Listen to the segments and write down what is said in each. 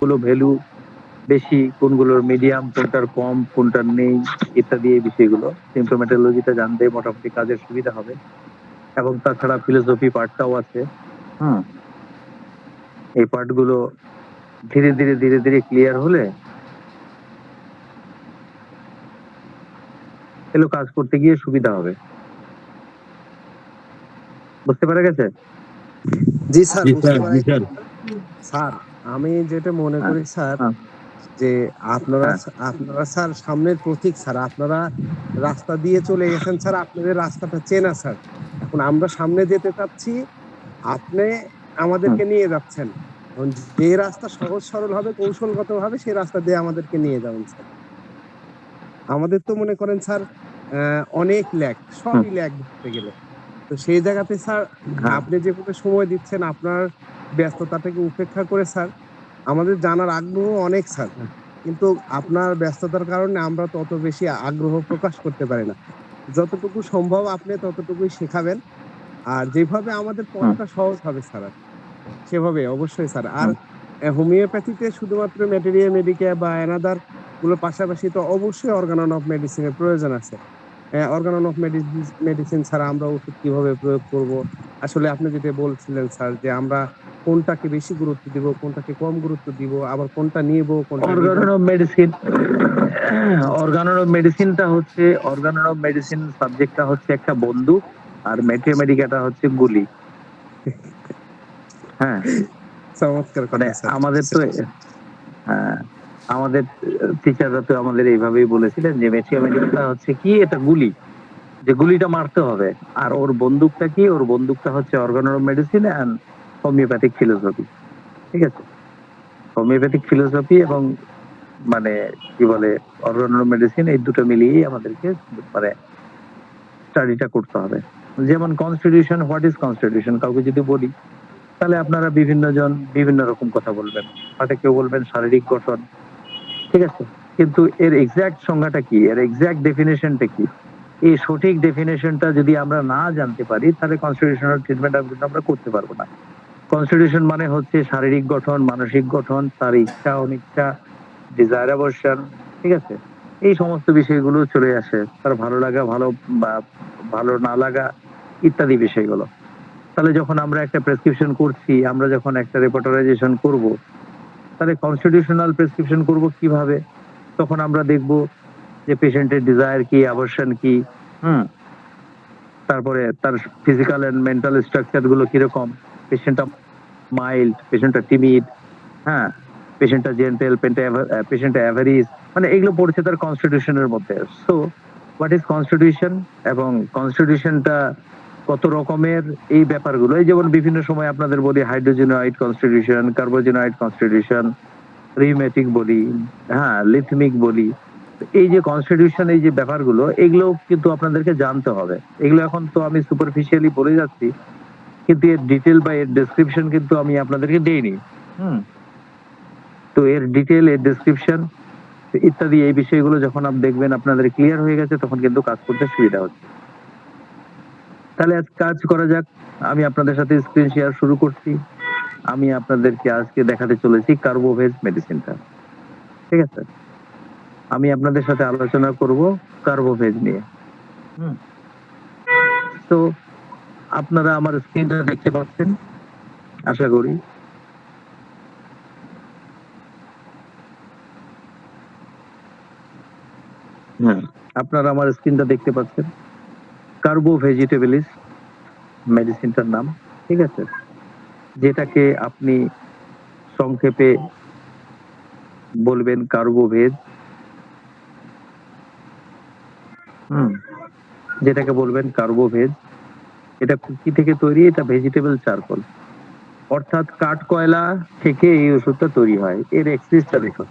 কোনগুলো ভ্যালু বেশি, কোনগুলোর মিডিয়াম, কোনটার কম, কোনটার নেই ইত্যাদি এই বিষয়গুলো সিম্পটোমেটোলজিটা জানতে মোটামুটি কাজের সুবিধা হবে। এবং তাছাড়া ফিলোসফি পার্টটাও আছে। হুম? এই পার্টগুলো ধীরে ধীরে ক্লিয়ার হলে এগুলো কাজ করতে গিয়ে সুবিধা হবে। বুঝতে পারা গেছে? জি স্যার, বুঝতে পারা জি স্যার। স্যার, আমি যেটা মনে হ্যাঁ, করি স্যার, হ্যাঁ, যে আপনারা হ্যাঁ, আপনারা স্যার সামনের পথিক স্যার। আপনারা রাস্তা দিয়ে চলে গেছেন স্যার, আপনাদের রাস্তাটা চেনা স্যার। এখন আমরা সামনে যেতে চাচ্ছি, আপনি হুম, আমাদেরকে নিয়ে যাচ্ছেন। এখন যে রাস্তা সহজ সরল হবে, কৌশলগত ভাবে সেই রাস্তা দিয়ে আমাদেরকে নিয়ে যাবেন স্যার। আমাদের তো মনে করেন স্যার, অনেক ল্যাগ, হুম, সবই ল্যাগ ধরতে গেলে। তো সেই জায়গাতে স্যার, হ্যাঁ, আপনি যেভাবে সময় দিচ্ছেন, আপনার ব্যস্ততাটাকে উপেক্ষা করে স্যার, আমাদের জানার আগ্রহ অনেক স্যার। কিন্তু আপনার ব্যস্ততার কারণে আমরা তত বেশি আগ্রহ প্রকাশ করতে পারি না। যতটুকু সম্ভব আপনি ততটুকুই শেখাবেন। আর যেভাবে আমাদের হুম, পথটা সহজ হবে স্যার, সেভাবে অবশ্যই স্যার। আর হুম। হোমিওপ্যাথিতে শুধুমাত্র ম্যাটেরিয়া মেডিকা বা এনাদার গুলোর পাশাপাশি তো অবশ্যই অর্গানন অফ মেডিসিন এর প্রয়োজন আছে। অর্গানন অফ মেডিসিন ছাড়া আমরা ওষুধ কিভাবে প্রয়োগ করব? আসলে আপনি যেটা বলছিলেন স্যার, যে আমরা কোনটাকে বেশি গুরুত্ব দিব, কোনটাকে কম গুরুত্ব দিব, আবার কোনটা নিব, কোনটা নিব অর্গানন না। অফ মেডিসিন অর্গানন অফ মেডিসিনটা হচ্ছে অর্গানন অফ মেডিসিন সাবজেক্টটা হচ্ছে একটা বন্দুক, আর ম্যাথমেটিকাটা হচ্ছে গুলি। হ্যাঁ, চমৎকার মানে কথা স্যার। আমাদের তো হ্যাঁ, আমাদের টিচাররা তো আমাদের এইভাবেই বলেছিলেন যে ম্যাথমেটিক্সটা হচ্ছে কি, এটা গুলি, যে গুলিটা মারতে হবে। আর ওর বন্দুকটা কি, ওর বন্দুকটা হচ্ছে Organon of medicine and homoeopathic philosophy. ঠিক আছে? হোমিওপ্যাথিক ফিলোসফি এবং মানে কি বলে অর্গানন মেডিসিন, এই দুটো মিলিয়েই আমাদেরকে মানে স্টাডিটা করতে হবে। যেমন কনস্টিটিউশন, হোয়াট ইজ কনস্টিটিউশন কাউকে যদি বলি, তাহলে আপনারা বিভিন্ন জন বিভিন্ন রকম কথা বলবেন। হয়তো কেউ বলবেন শারীরিক গঠন, ঠিক আছে, কিন্তু এর এক্সাক্ট সংজ্ঞাটা কি, এর এক্সাক্ট ডেফিনেশনটা কি, এই সঠিক ডেফিনেশনটা যদি আমরা না জানতে পারি, তাহলে কনস্টিটিউশনাল ট্রিটমেন্ট কিন্তু আমরা করতে পারবো না। কনস্টিটিউশন মানে হচ্ছে শারীরিক গঠন, মানসিক গঠন, তার ইচ্ছা অনিচ্ছা, ডিজায়ার অ্যাভারশন, ঠিক আছে, এই সমস্ত বিষয়গুলো চলে আসে, তার ভালো লাগা, ভালো বা ভালো না লাগা ইত্যাদি বিষয়গুলো। তাহলে যখন আমরা একটা প্রেসক্রিপশন করছি, আমরা যখন একটা রেপোর্টারাইজেশন করব, তাহলে কনস্টিটিউশনাল প্রেসক্রিপশন করব কিভাবে? তখন আমরা দেখব যে পেশেন্টের ডিজায়ার কি, অ্যাভারশন কি, হুম, তারপরে তার ফিজিক্যাল এন্ড মেন্টাল স্ট্রাকচার গুলো কিরকম, পেশেন্টটা মাইল্ড, পেশেন্টটা টিমিড, হ্যাঁ, পেশেন্টটা জেন্টেল, পেশেন্টটা অ্যাভারেজ, মানে এগুলো পড়ছে তার কনস্টিটিউশনের মধ্যে। সো হোয়াট ইজ কনস্টিটিউশন এবং কনস্টিটিউশনটা কত রকমের, এই ব্যাপারগুলো, এই যেমন বিভিন্ন সময় আপনাদের বলি হাইড্রোজেনয়েড কনস্টিটিউশন, কার্বোজেনয়েড কনস্টিটিউশন, রিউমেটিক বলি, হ্যাঁ, লিথমিক বলি। এই যে কনস্টিটিউশন, এই যে ব্যাপারগুলো, এগুলো কিন্তু আপনাদেরকে জানতে হবে। এগুলো এখন তো আমি সুপারফিশিয়ালি বলে যাচ্ছি, কিন্তু এর ডিটেল বা এর ডেসক্রিপশন কিন্তু আমি আপনাদেরকে দেইনি। হুম, তো এর ডিটেল, এর ডেসক্রিপশন ইত্যাদি এই বিষয়গুলো যখন আপনি দেখবেন আপনাদের ক্লিয়ার হয়ে গেছে, তখন কিন্তু কাজ করতে সুবিধা হচ্ছে। তাহলে আজ কাজ করা যাক। আমি আপনাদের সাথে স্ক্রিন শেয়ার শুরু করছি। আমি আপনাদেরকে আজকে দেখাতে চলেছি কার্বোভেজ মেডিসিনটা। ঠিক আছে? আমি আপনাদের সাথে আলোচনা করব কার্বোভেজ নিয়ে। হুম, তো আপনারা আমার স্ক্রিনটা দেখতে পাচ্ছেন আশা করি। হ্যাঁ, আপনারা আমার স্ক্রিনটা দেখতে পাচ্ছেন। কার্বো ভেজিটেবলিস মেডিসিনটার নাম। ঠিক আছে? যেটাকে আপনি সংক্ষেপে বলবেন কার্বোভেজ। হুম, যেটাকে বলবেন কার্বোভেজ। এটা কি থেকে তৈরি? এটা ভেজিটেবল চারকোল, অর্থাৎ কাঠকয়লা থেকে এই ওষুধটা তৈরি হয়। এর এক্সিসটা দেখুন।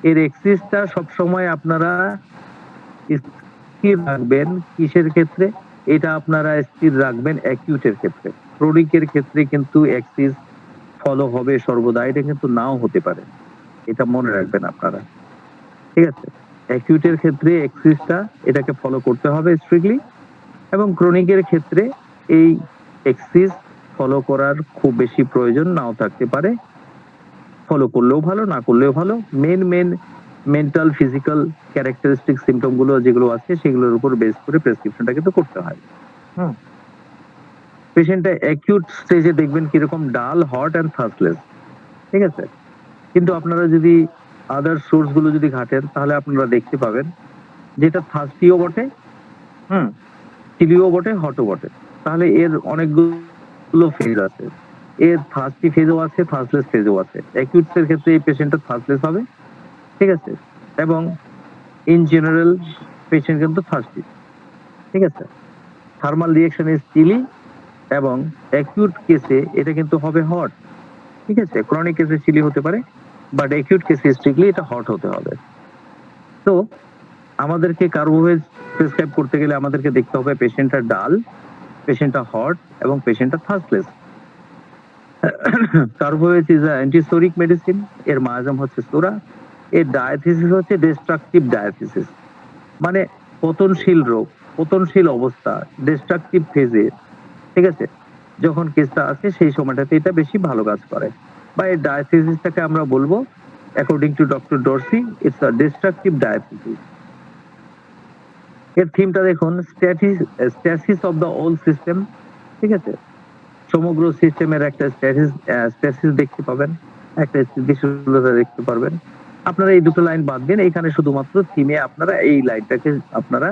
এর এক্সিসটা সবসময় আপনারা স্থির রাখবেন কিসের ক্ষেত্রে? এটা আপনারা স্থির রাখবেন অ্যাকিউটের ক্ষেত্রে। ক্রনিকের ক্ষেত্রে কিন্তু এক্সিস ফলো হবে সর্বদা। এটা কিন্তু নাও হতে পারে। এটা মনে রাখবেন আপনারা। ঠিক আছে? অ্যাকিউটের ক্ষেত্রে এক্সিসটা এটাকে ফলো করতে হবে স্ট্রিক্টলি, এবং ক্রনিকের ক্ষেত্রে এই এক্সিস ফলো করার খুব বেশি প্রয়োজন নাও থাকতে পারে। ফলো করলেও ভালো, না করলেও ভালো। Main mental physical characteristic symptom গুলো যেগুলো আছে সেগুলোর উপর বেস করে প্রেসক্রিপশনটা কিন্তু করতে হয়। হুম, পেশেন্টটা অ্যাকিউট স্টেজে দেখবেন কিরকম ডাল, হট অ্যান্ড থার্স্টলেস, ঠিক আছে? কিন্তু আপনারা যদি আদার সোর্স গুলো যদি ঘাটেন তাহলে আপনারা দেখতে পাবেন যেটা থার্স্টিও বটে, হুম, চিলিও বটে, হটও বটে। তাহলে এর অনেকগুলো ফেজ আছে। এর থার্স্টি ফেজও আছে, থার্স্টলেস ফেজও আছে। অ্যাকিউটস এর ক্ষেত্রে এই পেশেন্টটা থার্স্টলেস হবে, ঠিক আছে? এবং ইন জেনারেল পেশেন্ট কিন্তু থার্স্টি, ঠিক আছে? থার্মাল রিঅ্যাকশন ইজ চিলি এবং অ্যাকিউট কেসে এটা কিন্তু হবে হট, ঠিক আছে? ক্রনিক কেসে চিলি হতে পারে, বাট অ্যাকিউট কেসে স্ট্রিক্টলি এটা হট হতে হবে। তো আমাদেরকে কার্বোভেজ প্রেসক্রাইব করতে গেলে আমাদেরকে দেখতে হবে পেশেন্টটা ডাল, পেশেন্টটা হট এবং পেশেন্টটা thirstless. Carbo veg is a antipsoric medicine, এর মায়াজাম হচ্ছে সোরা। এর ডায়াথিসিস হচ্ছে ডিস্ট্রাকটিভ ডায়াথিসিস, মানে পতনশীল রোগ, পতনশীল অবস্থা, ডিস্ট্রাকটিভ ফেজে, ঠিক আছে? যখন কেসটা আছে সেই সময়টাতে এটা বেশি ভালো কাজ করে। বা এই ডায়াথিসিসটাকে আমরা বলবো according to doctor Dorcsi it's a destructive diathesis. এর থিমটা দেখুন, stasis of the whole system, ঠিক আছে? সমগ্র সিস্টেমের একটা স্ট্যাসিস দেখতে পাবেন, একটা স্থিতিশীলতা দেখতে পারবেন। আপনারা এই দুটো লাইন বাদ দিন, এখানে শুধুমাত্র থিমে আপনারা এই লাইনটাকে আপনারা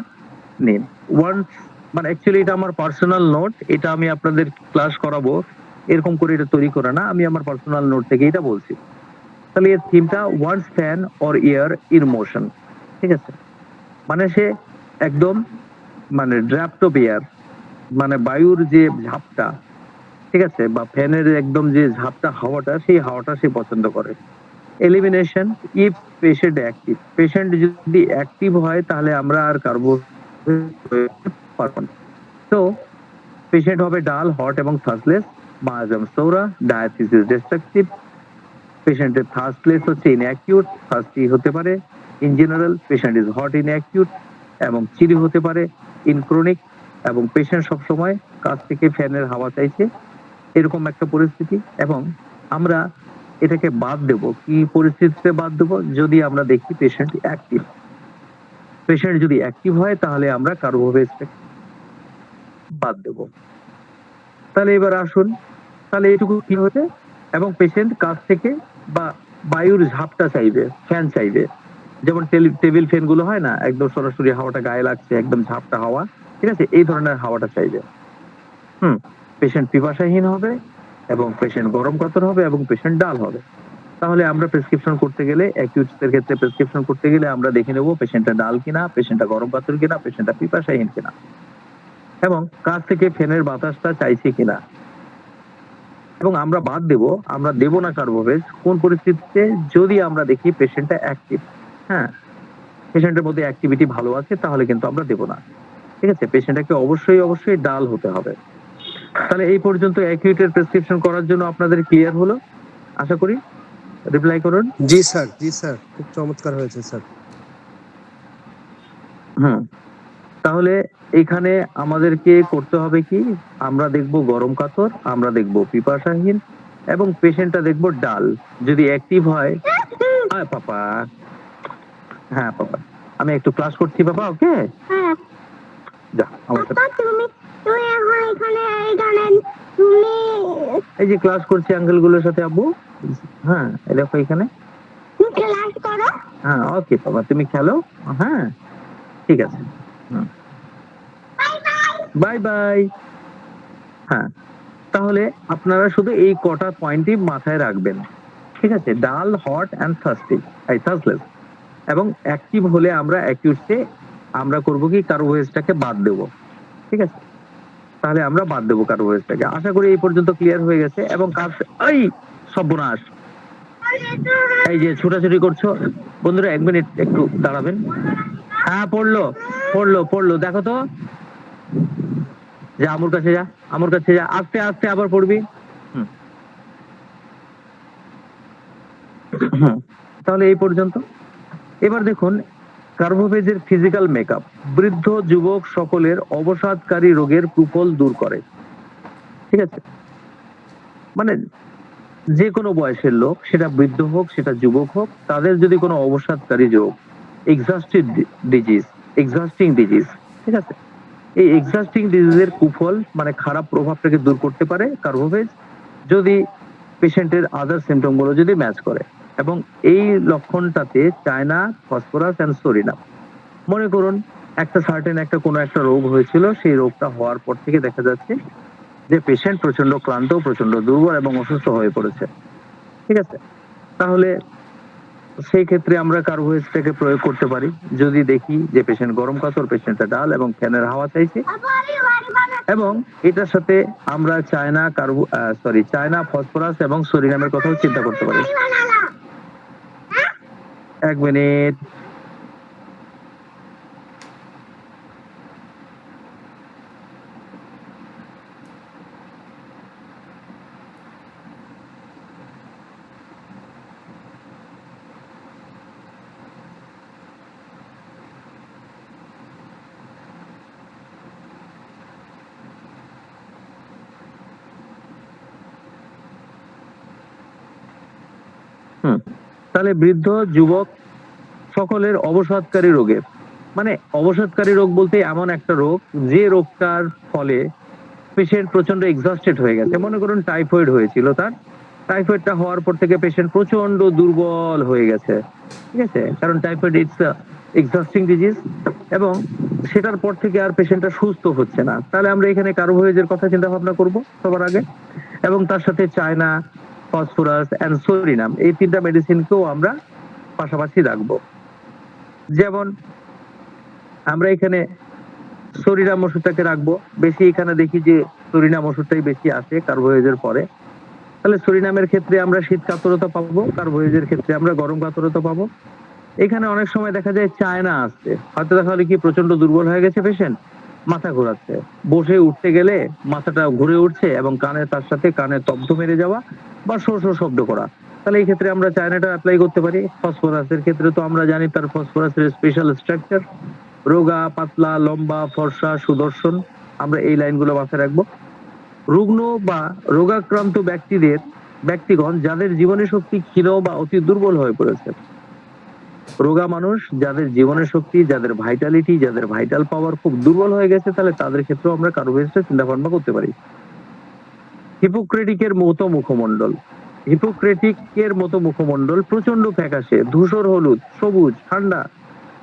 নিন। ওয়ান্স, মানে অ্যাকচুয়ালি এটা আমার পার্সোনাল নোট, এটা আমি আপনাদের ক্লাস করাবো এরকম করে এটা তৈরি করে না, আমি আমার পার্সোনাল নোট থেকে এটা বলছি। তাহলে এর থিমটা wants fan or air in motion, ঠিক আছে? মানে সে একদম মানে ড্রাফট অফ এয়ার, মানে বায়ুর যে ঝাপটা, ঠিক আছে, বা ফ্যানের একদম যে ঝাপটা হাওয়াটা, সেই হাওয়াটা সে পছন্দ করে। Elimination if patient active, patient যদি অ্যাক্টিভ হয় তাহলে আমরা আর কার্বো পারবো না। তো পেশেন্ট হবে ডাল, হট এবং থার্স্টলেস, মায়াজাম সোরা, ডায়াথিসিস ডিস্ট্রাকটিভ। পেশেন্টের থার্স্টলেস হচ্ছে ইনঅ্যাকিউট, থার্স্টি হতে পারে। In general patient is hot in acute এবং চিলি হতে পারে ইন ক্রনিক। এবং পেশেন্ট সবসময় কাছ থেকে ফ্যানের হাওয়া চাইছে, এরকম একটা পরিস্থিতি। এবং আমরা এটাকে বাদ দেব, কি পরিস্থিতিতে বাদ দেব? যদি আমরা দেখি পেশেন্ট অ্যাক্টিভ। পেশেন্ট যদি অ্যাক্টিভ হয় তাহলে আমরা কার্বোভেজটাকে বাদ দেব। তাহলে এবার আসুন, তাহলে এটুকু কি হচ্ছে? এবং পেশেন্ট কাছ থেকে বা বায়ুর ঝাপটা চাইবে, ফ্যান চাইবে। যেমন টেবিল ফ্যান গুলো হয় না, একদম সরাসরি হাওয়াটা গায়ে লাগছে, একদম ঝাপটা হাওয়া, ঠিক আছে? এই ধরনের হাওয়াটা চাইবে। হুম, পেশেন্ট পিপাসাহীন হবে এবং পেশেন্ট গরম কাতর হবে এবং পেশেন্ট ডাল হবে। তাহলে আমরা প্রেসক্রিপশন করতে গেলে, অ্যাকিউটস এর ক্ষেত্রে প্রেসক্রিপশন করতে গেলে আমরা দেখে নেব পেশেন্টটা ডাল কিনা, পেশেন্টটা গরম কাতর কিনা, পেশেন্টটা পিপাসাহীন কিনা এবং কাছ থেকে ফ্যানের বাতাসটা চাইছে কিনা। এবং আমরা বাদ দেব, আমরা দেব না কার্বোভেজ কোন পরিস্থিতিতে? যদি আমরা দেখি পেশেন্টটা অ্যাক্টিভ, হ্যাঁ, পেশেন্টের মধ্যে অ্যাক্টিভিটি ভালো আছে, তাহলে কিন্তু আমরা দেব না, ঠিক আছে? পেশেন্টটাকে অবশ্যই ডাল হতে হবে। তাহলে এই পর্যন্ত অ্যাকিউটের প্রেসক্রিপশন করার জন্য আপনাদের ক্লিয়ার হলো আশা করি। রিপ্লাই করুন। জি স্যার, জি স্যার, খুব চমৎকার হয়েছে স্যার। হুম, তাহলে এখানে আমাদেরকে করতে হবে কি? আমরা দেখব গরম কাতর, আমরা দেখব পিপাসাহীন এবং পেশেন্টটা দেখব ডাল। যদি অ্যাক্টিভ হয়, হ্যাঁ পাপা, হ্যাঁ পাপা, আমি একটু ক্লাস করছি পাপা, ওকে? হ্যাঁ, যা আমার সাথে। পাপা তুমি তুমি এখন এখানে এইখানে তুমি এই যে ক্লাস করছি আঙ্কেল গুলোর সাথে আব্বু, হ্যাঁ এই দেখো এখানে, ক্লাস করো। হ্যাঁ ওকে পাপা, তুমি খেলো, হ্যাঁ ঠিক আছে, বাই বাই। Bye bye. হ্যাঁ, তাহলে আপনারা শুধু এই কটা পয়েন্টই মাথায় রাখবেন, ঠিক আছে? ডাল, হট অ্যান্ড থার্স্টি, এই থার্স্টলেস এবং অ্যাক্টিভ হলে আমরা অ্যাকিউটসে আমরা করব কি? কার্বোভেজটাকে বাদ দেব, ঠিক আছে? তাহলে আমরা বাদ দেব কার্বোভেজটাকে। আশা করি এই পর্যন্ত ক্লিয়ার হয়ে গেছে। এবং কাজ, এই সর্বনাশ, এই যে ছোটাছুটি করছো বন্ধুরা, 1 মিনিট একটু দাঁড়াবেন। হ্যাঁ পড়লো পড়লো পড়লো, দেখো তো, যা আমুর কাছে যা, আমুর কাছে যা, আস্তে আস্তে আবার পড়বি। হুম, হুম, তাহলে এই পর্যন্ত। এবার দেখুন কার্বোভেজের ফিজিক্যাল মেকআপ। বৃদ্ধ যুবক সকলের অবসাদকারী রোগের কুফল দূর করে, ঠিক আছে? মানে যে কোনো বয়সের লোক, সেটা বৃদ্ধ হোক, সেটা যুবক হোক, তাদের যদি কোনো অবসাদকারী রোগ, এক্সস্টিভ ডিজিজ, এক্সস্টিং ডিজিজ, ঠিক আছে? এই এক্সস্টিং ডিজিজের কুফল মানে খারাপ প্রভাবটাকে দূর করতে পারে কার্বোভেজ, যদি পেশেন্টের আদার সিম্পটম গুলো যদি ম্যাচ করে। এবং এই লক্ষণটাতে চায়না, ফসফরাস এন্ড সোরিনাম। মনে করুন একটা সার্টেন একটা কোনো একটা রোগ হয়েছিল, সেই রোগটা হওয়ার পর থেকে দেখা যাচ্ছে যে পেশেন্ট প্রচন্ড ক্লান্ত, প্রচন্ড দুর্বল এবং অসুস্থ হয়ে পড়েছে, ঠিক আছে? তাহলে সেই ক্ষেত্রে আমরা কার্বোহাইড্রেটটাকে প্রয়োগ করতে পারি। যদি দেখি যে পেশেন্ট গরম কাতর, পেশেন্টটা ডাল এবং ফ্যানের হাওয়া চাইছে, এবং এটার সাথে আমরা চায়না, ফসফরাস এবং সোডিয়ামের কথাও চিন্তা করতে পারি। 1 মিনিট। তাহলে বৃদ্ধ, যুবক সকলের অবসাদকারী রোগে, মানে অবসাদকারী রোগ বলতে এমন একটা রোগ যে রোগটার ফলে পেশেন্ট প্রচন্ড এক্সস্টেড হয়ে গেছে। মনে করুন টাইফয়েড হয়েছিল তার, টাইফয়েডটা হওয়ার পর থেকে পেশেন্ট প্রচন্ড দুর্বল হয়ে গেছে, ঠিক আছে? কারণ টাইফয়েড ইটস এক্সস্টিং ডিজিজ, এবং সেটার পর থেকে আর পেশেন্টটা সুস্থ হচ্ছে না। তাহলে আমরা এখানে কার্বোহাইড্রেটের কথা চিন্তা ভাবনা করব সবার আগে, এবং তার সাথে চায়না, ফসফরাস এন্ড সোডিয়াম, এই তিনটা মেডিসিনকেও আমরা পাশাপাশি রাখবো। যেমন আমরা এখানে সোডিয়াম ওষুধটাকে রাখবো বেশি, এখানে দেখি যে সোডিয়াম ওষুধটাই বেশি আসে কার্বোহাইড্রেটের পরে। তাহলে সোডিয়ামের ক্ষেত্রে আমরা শীত কাতরতা পাবো, কার্বোহাইড্রেটের ক্ষেত্রে আমরা গরম কাতরতা পাবো। এখানে অনেক সময় দেখা যায় চায়না আসছে, হয়তো দেখা হলে কি প্রচন্ড দুর্বল হয়ে গেছে পেশেন্ট, মাথা ঘোরাচ্ছে, বসে উঠতে গেলে মাথাটা ঘুরে উঠছে এবং কানে তার সাথে কানে তব্ধ মেরে যাওয়া বা শো শো শব্দ করা। তাহলে এই ক্ষেত্রে আমরা চায়নাটা অ্যাপ্লাই করতে পারি। ফসফরাসের ক্ষেত্রে তো আমরা জানি তার ফসফরাসের স্পেশাল স্ট্রাকচার, রোগা, পাতলা, লম্বা, ফর্সা, সুদর্শন, আমরা এই লাইনগুলো মাথায় রাখবো। রুগ্ন বা রোগাক্রান্ত ব্যক্তিগণ যাদের জীবনী শক্তি ক্ষীণ বা অতি দুর্বল হয়ে পড়েছে, রোগা মানুষ যাদের জীবনের শক্তি, যাদের ভাইটালিটি, যাদের ভাইটাল পাওয়ার খুব দুর্বল হয়ে গেছে, তাহলে তাদের ক্ষেত্রেও আমরা কার্বোহাইড্রেটের চিন্তা ভাবনা করতে পারি। হিপোক্রেটিকের মতো মুখমণ্ডল, হিপোক্রেটিকের মতো মুখমণ্ডল প্রচন্ড ফ্যাকাশে, ধূসর হলুদ, সবুজ, ঠান্ডা,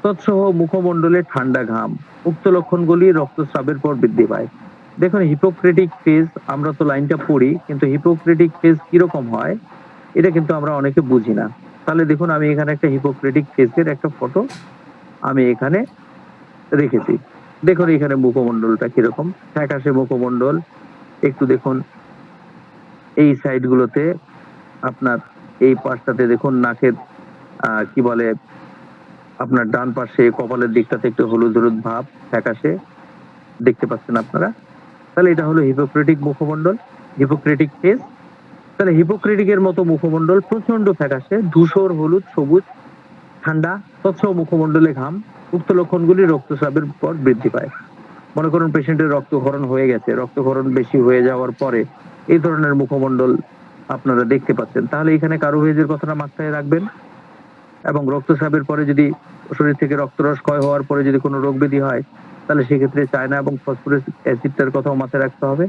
তৎসহ মুখমণ্ডলে ঠান্ডা ঘাম, উক্ত লক্ষণগুলি রক্তস্রাবের পর বৃদ্ধি পায়। দেখুন হিপোক্রেটিক ফেজ, আমরা তো লাইনটা পড়ি, কিন্তু হিপোক্রেটিক ফেজ কিরকম হয় এটা কিন্তু আমরা অনেকে বুঝি না। তাহলে দেখুন আমি এখানে একটা হিপোক্রেটিক ফেজের একটা ফটো আমি এখানে রেখেছি। দেখুন এখানে মুখমণ্ডলটা কিরকম, ফ্যাকাশে মুখমণ্ডল। একটু দেখুন এই সাইড গুলোতে, আপনার এই পাশটাতে দেখুন নাকের কি বলে, আপনার ডান পাশে কপালের দিকটাতে একটু হলুদ হলুদ ভাব, ফ্যাকাশে দেখতে পাচ্ছেন আপনারা। তাহলে এটা হলো হিপোক্রেটিক মুখমণ্ডল, হিপোক্রেটিক ফেস। তাহলে হিপোক্রেটিকের মতো মুখমণ্ডল প্রচন্ড ফ্যাকাশে, ধূসর, হলুদ, সবুজ, ঠান্ডা, তৎসহ মুখমণ্ডলে ঘাম, উক্ত লক্ষণগুলি রক্তস্রাবের পর বৃদ্ধি পায়। মনে করুন পেশেন্টের রক্তক্ষরণ হয়ে গেছে, রক্তক্ষরণ বেশি হয়ে যাওয়ার পরে এই ধরনের মুখমণ্ডল আপনারা দেখতে পাচ্ছেন। তাহলে এখানে কার্বোহাইড্রেটের কথাটা মাথায় রাখবেন, এবং রক্তস্রাবের পরে যদি শরীর থেকে রক্তরস ক্ষয় হওয়ার পরে যদি কোনো রোগ ব্যাধি হয়, তাহলে সেক্ষেত্রে চায়না এবং ফসফরাস অ্যাসিডটার কথাও মাথায় রাখতে হবে।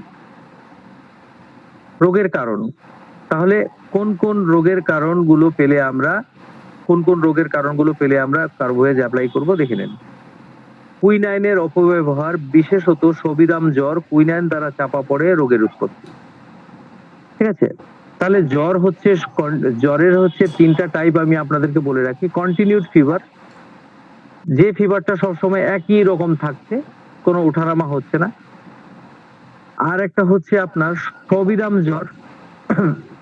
রোগের কারণ, তাহলে কোন কোন রোগের কারণগুলো পেলে আমরা কার্বোহাইড্রেট অ্যাপ্লাই করব দেখে নেন। কুইনাইনের অপব্যবহার, বিশেষত সবিরাম জ্বর কুইনাইন দ্বারা চাপা পড়ে রোগের উৎপত্তি, ঠিক আছে? তাহলে জ্বরের হচ্ছে তিনটা টাইপ আমি আপনাদেরকে বলে রাখি। কন্টিনিউড ফিভার, যে ফিভারটা সবসময় একই রকম থাকছে, কোনো উঠানামা হচ্ছে না। আর একটা হচ্ছে আপনার সবিরাম জ্বর,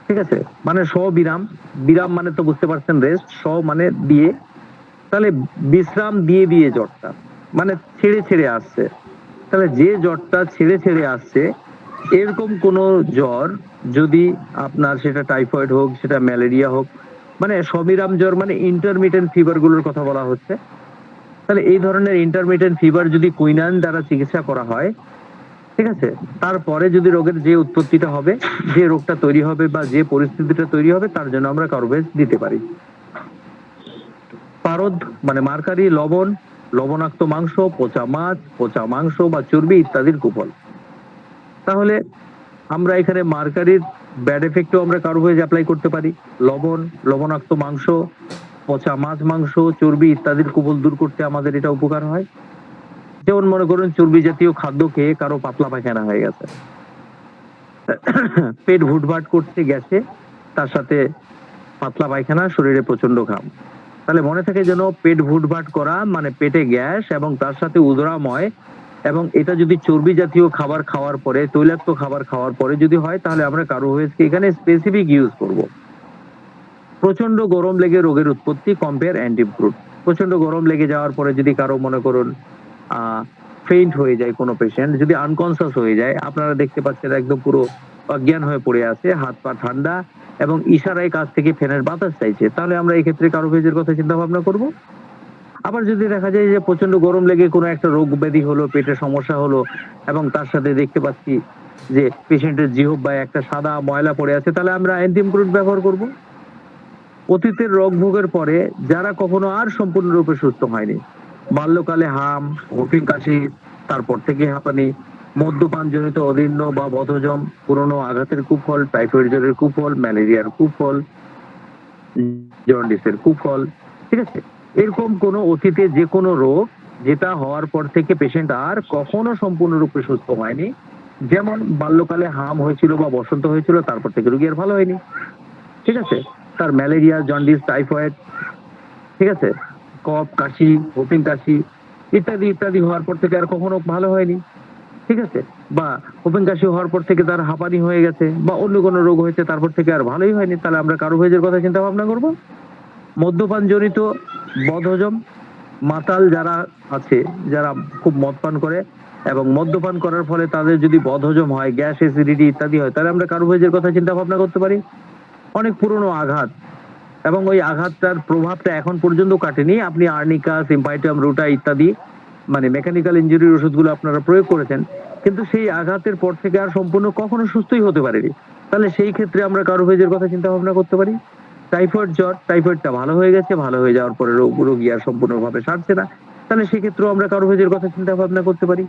ঠিক আছে? মানে সবিরাম, বিরাম মানে তো বুঝতে পারছেন রেস্ট, স মানে দিয়ে, তাহলে বিশ্রাম দিয়ে দিয়ে জ্বরটা মানে ছেড়ে ছেড়ে আসছে। তাহলে যে জ্বরটা ছেড়ে ছেড়ে আসছে, এরকম কোন জ্বর যদি আপনার সেটা টাইফয়েড হোক, সেটা ম্যালেরিয়া হোক, মানে সবিরাম জ্বর মানে ইন্টারমিটেন্ট ফিভার গুলোর কথা বলা হচ্ছে। তাহলে এই ধরনের ইন্টারমিটেন্ট ফিভার যদি কুইনাইন দ্বারা চিকিৎসা করা হয়, ঠিক আছে, তারপরে যদি রোগের যে উৎপত্তিটা হবে, যে রোগটা তৈরি হবে বা যে পরিস্থিতিটা তৈরি হবে, তার জন্য আমরা কার্বোভেজ দিতে পারি। পারদ মানে মার্কারি, লবণ, লবণাক্ত মাংস, পচা মাছ, পচা মাংস বা চর্বি ইত্যাদির কুফল। তাহলে আমরা এখানে মার্কারির ব্যাড এফেক্টও আমরা কার্বোভেজ অ্যাপ্লাই করতে পারি। লবণ, লবণাক্ত মাংস, পচা মাছ, মাংস, চর্বি ইত্যাদির কুফল দূর করতে আমাদের এটা উপকার হয়। যেমন মনে করুন চর্বি জাতীয় খাদ্য খেয়ে কারো পাতলা পায়খানা হয়ে গেছে, পেট ভুটভাট করছে গ্যাসে, তার সাথে পাতলা পায়খানা, শরীরে প্রচন্ড ঘাম। তাহলে মনে থাকে যেন পেট ভুটভাট করা মানে পেটে গ্যাস এবং তার সাথে উদরাময়, এবং এটা যদি চর্বি জাতীয় খাবার খাওয়ার পরে, তৈলাক্ত খাবার খাওয়ার পরে যদি হয়, তাহলে আমরা কার্বোভেজকে এখানে স্পেসিফিক ইউজ করব। প্রচন্ড গরম লেগে রোগের উৎপত্তি, কম্পেয়ার অ্যান্টিফ্রুট। প্রচন্ড গরম লেগে যাওয়ার পরে যদি কারো মনে করুন ফেইন্ট হয়ে যায়, কোনো পেশেন্ট যদি আনকনসাস হয়ে যায়, আপনারা দেখতে পাচ্ছেন একদম পুরো অজ্ঞান হয়ে পড়ে আছে, হাত পা ঠান্ডা এবং ইশারায় কাছ থেকে ফ্যানের বাতাস চাইছে, তাহলে আমরা এই ক্ষেত্রে কার্বোভেজের কথা চিন্তা ভাবনা করব। আবার যদি দেখা যায় যে প্রচন্ড গরম লেগে কোনো একটা রোগ ব্যাধি হলো, পেটে সমস্যা হলো, এবং তার সাথে দেখতে পাচ্ছি যে পেশেন্টের জিহ্বায় একটা সাদা ময়লা পড়ে আছে, তাহলে আমরা অ্যান্টিফ্রুট ব্যবহার করব। অতীতের রোগ ভোগের পরে যারা কখনো আর সম্পূর্ণরূপে সুস্থ হয়নি, বাল্যকালে হাম, হফিং কাশি, তারপর থেকে হাঁপানি, মদ্যপান জনিত অদীর্ণ বা বদহজম, পুরনো আঘাতের কুফল, টাইফয়েড জ্বরের কুফল, ম্যালেরিয়ার কুফল, জন্ডিসের কুফল, ঠিক আছে, এরকম কোনো অতীতে যে কোনো রোগ যেটা হওয়ার পর থেকে পেশেন্ট আর কখনো সম্পূর্ণরূপে সুস্থ হয়নি, যেমন বাল্যকালে হাম হয়েছিল বা বসন্ত হয়েছিল, তারপর থেকে রোগী আর ভালো হয়নি, ঠিক আছে, তার ম্যালেরিয়া, জন্ডিস, টাইফয়েড, ঠিক আছে, কফ, কাশি, হোপিং কাশি ইত্যাদি ইত্যাদি হওয়ার পর থেকে আর কখনো ভালো হয়নি, ঠিক আছে, বা হোপিং কাশি হওয়ার পর থেকে তার হাঁপানি হয়ে গেছে বা অন্য কোনো রোগ হয়েছে, তারপর থেকে আর ভালোই হয়নি, তাহলে আমরা কার্বোভেজের কথা চিন্তা ভাবনা করব। মদ্যপান জনিত বদহজম, মাতাল যারা আছে, যারা খুব মদ পান করে এবং মদ্যপান করার ফলে তাদের যদি বদহজম হয়, গ্যাস, অ্যাসিডিটি ইত্যাদি হয়, তাহলে আমরা কার্বোভেজের কথা চিন্তা ভাবনা করতে পারি। অনেক পুরনো আঘাত এবং ওই আঘাতটার প্রভাবটা এখন পর্যন্ত কাটেনি, আপনি আর্নিকা, সিম্পাইটাম, রুটা ইত্যাদি মানে মেকানিক্যাল ইনজুরির ওষুধগুলো আপনারা প্রয়োগ করেছেন, কিন্তু সেই আঘাতের পর থেকে আর সম্পূর্ণ কখনো সুস্থই হতে পারেনি, তাহলে সেই ক্ষেত্রে আমরা কার্বোভেজের কথা চিন্তা ভাবনা করতে পারি। টাইফয়েড জ্বর, টাইফয়েডটা ভালো হয়ে গেছে, ভালো হয়ে যাওয়ার পরে রোগী আর সম্পূর্ণভাবে সারছে না, তাহলে সেক্ষেত্রেও আমরা কার্বোভেজের কথা চিন্তা ভাবনা করতে পারি।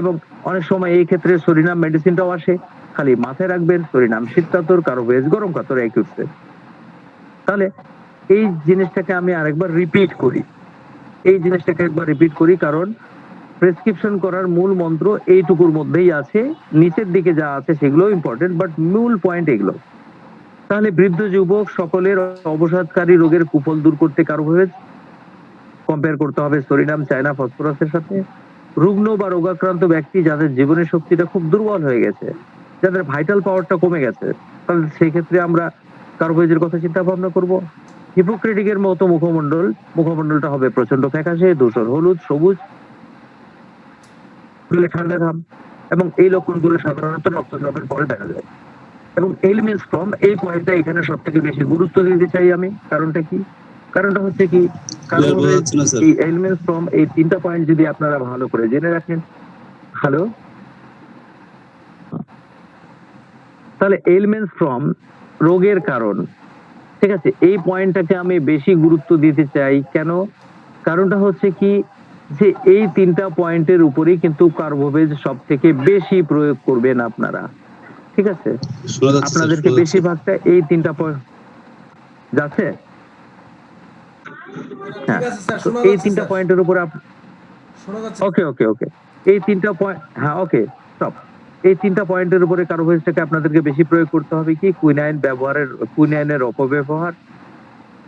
এবং অনেক সময় এই ক্ষেত্রে সরিনাম মেডিসিনটাও আসে, খালি মাথায় রাখবেন সরিনাম শীত কাতর, কার্বোভেজ গরম কাতর, একই উঠছে। তাহলে এই জিনিসটাকে আমি আরেকবার রিপিট করি, কারণ প্রেসক্রিপশন করার মূল মন্ত্র এইটুকুর মধ্যেই আছে, নিচের দিকে যা আছে সেগুলো ইম্পর্টেন্ট, বাট মূল পয়েন্ট এগুলো। তাহলে বৃদ্ধ যুবক সকলের অবসাদকারী রোগের কুফল দূর করতে কার্বোভেজ কম্পেয়ার করতে হবে সরিনাম, চায়না ফসফরাসের সাথে। রুগ্ন বা রোগাক্রান্ত ব্যক্তি যাদের জীবনের শক্তিটা খুব দুর্বল হয়ে গেছে, যাদের ভাইটাল পাওয়ারটা কমে গেছে, তাহলে সেই ক্ষেত্রে আমরা কার্বোভেজের কথা চিন্তা ভাবনা করব। হিপোক্রেটিকের মতো মুখমণ্ডলটা হবে প্রচন্ড ফ্যাকাশে, ধূসর হলুদ, সবুজ, ঠান্ডা ঘাম, এবং এই লক্ষণগুলো সাধারণত রক্তস্রাবের পরে দেখা যায়। এবং এলিমেন্টস ফ্রম, এই পয়েন্টটা এখানে সব থেকে বেশি গুরুত্ব দিতে চাই আমি। কারণটা কি? কারণটা হচ্ছে কি, এই এলিমেন্টস ফ্রম, এই তিনটা পয়েন্ট যদি আপনারা ভালো করে জেনে রাখেন, হ্যালো, তাহলে এলিমেন্টস ফ্রম রোগের কারণ, ঠিক আছে, এই পয়েন্টটাকে আমি বেশি গুরুত্ব দিতে চাই। কেন? কারণটা হচ্ছে কি, যে এই তিনটা পয়েন্টের উপরেই কিন্তু কার্বোভেজ সব থেকে বেশি প্রয়োগ করবেন আপনারা, ঠিক আছে, আপনাদেরকে বেশিরভাগটা এই তিনটা পয়েন্ট যাচ্ছে, হ্যাঁ, তো এই তিনটা পয়েন্টের উপরে ওকে ওকে ওকে, এই তিনটা পয়েন্ট, হ্যাঁ ওকে স্টপ, এই তিনটা পয়েন্টের উপরে কার্বোভেজটাকে আপনাদেরকে বেশি প্রয়োগ করতে হবে। কি? কুইনাইনের অপব্যবহার,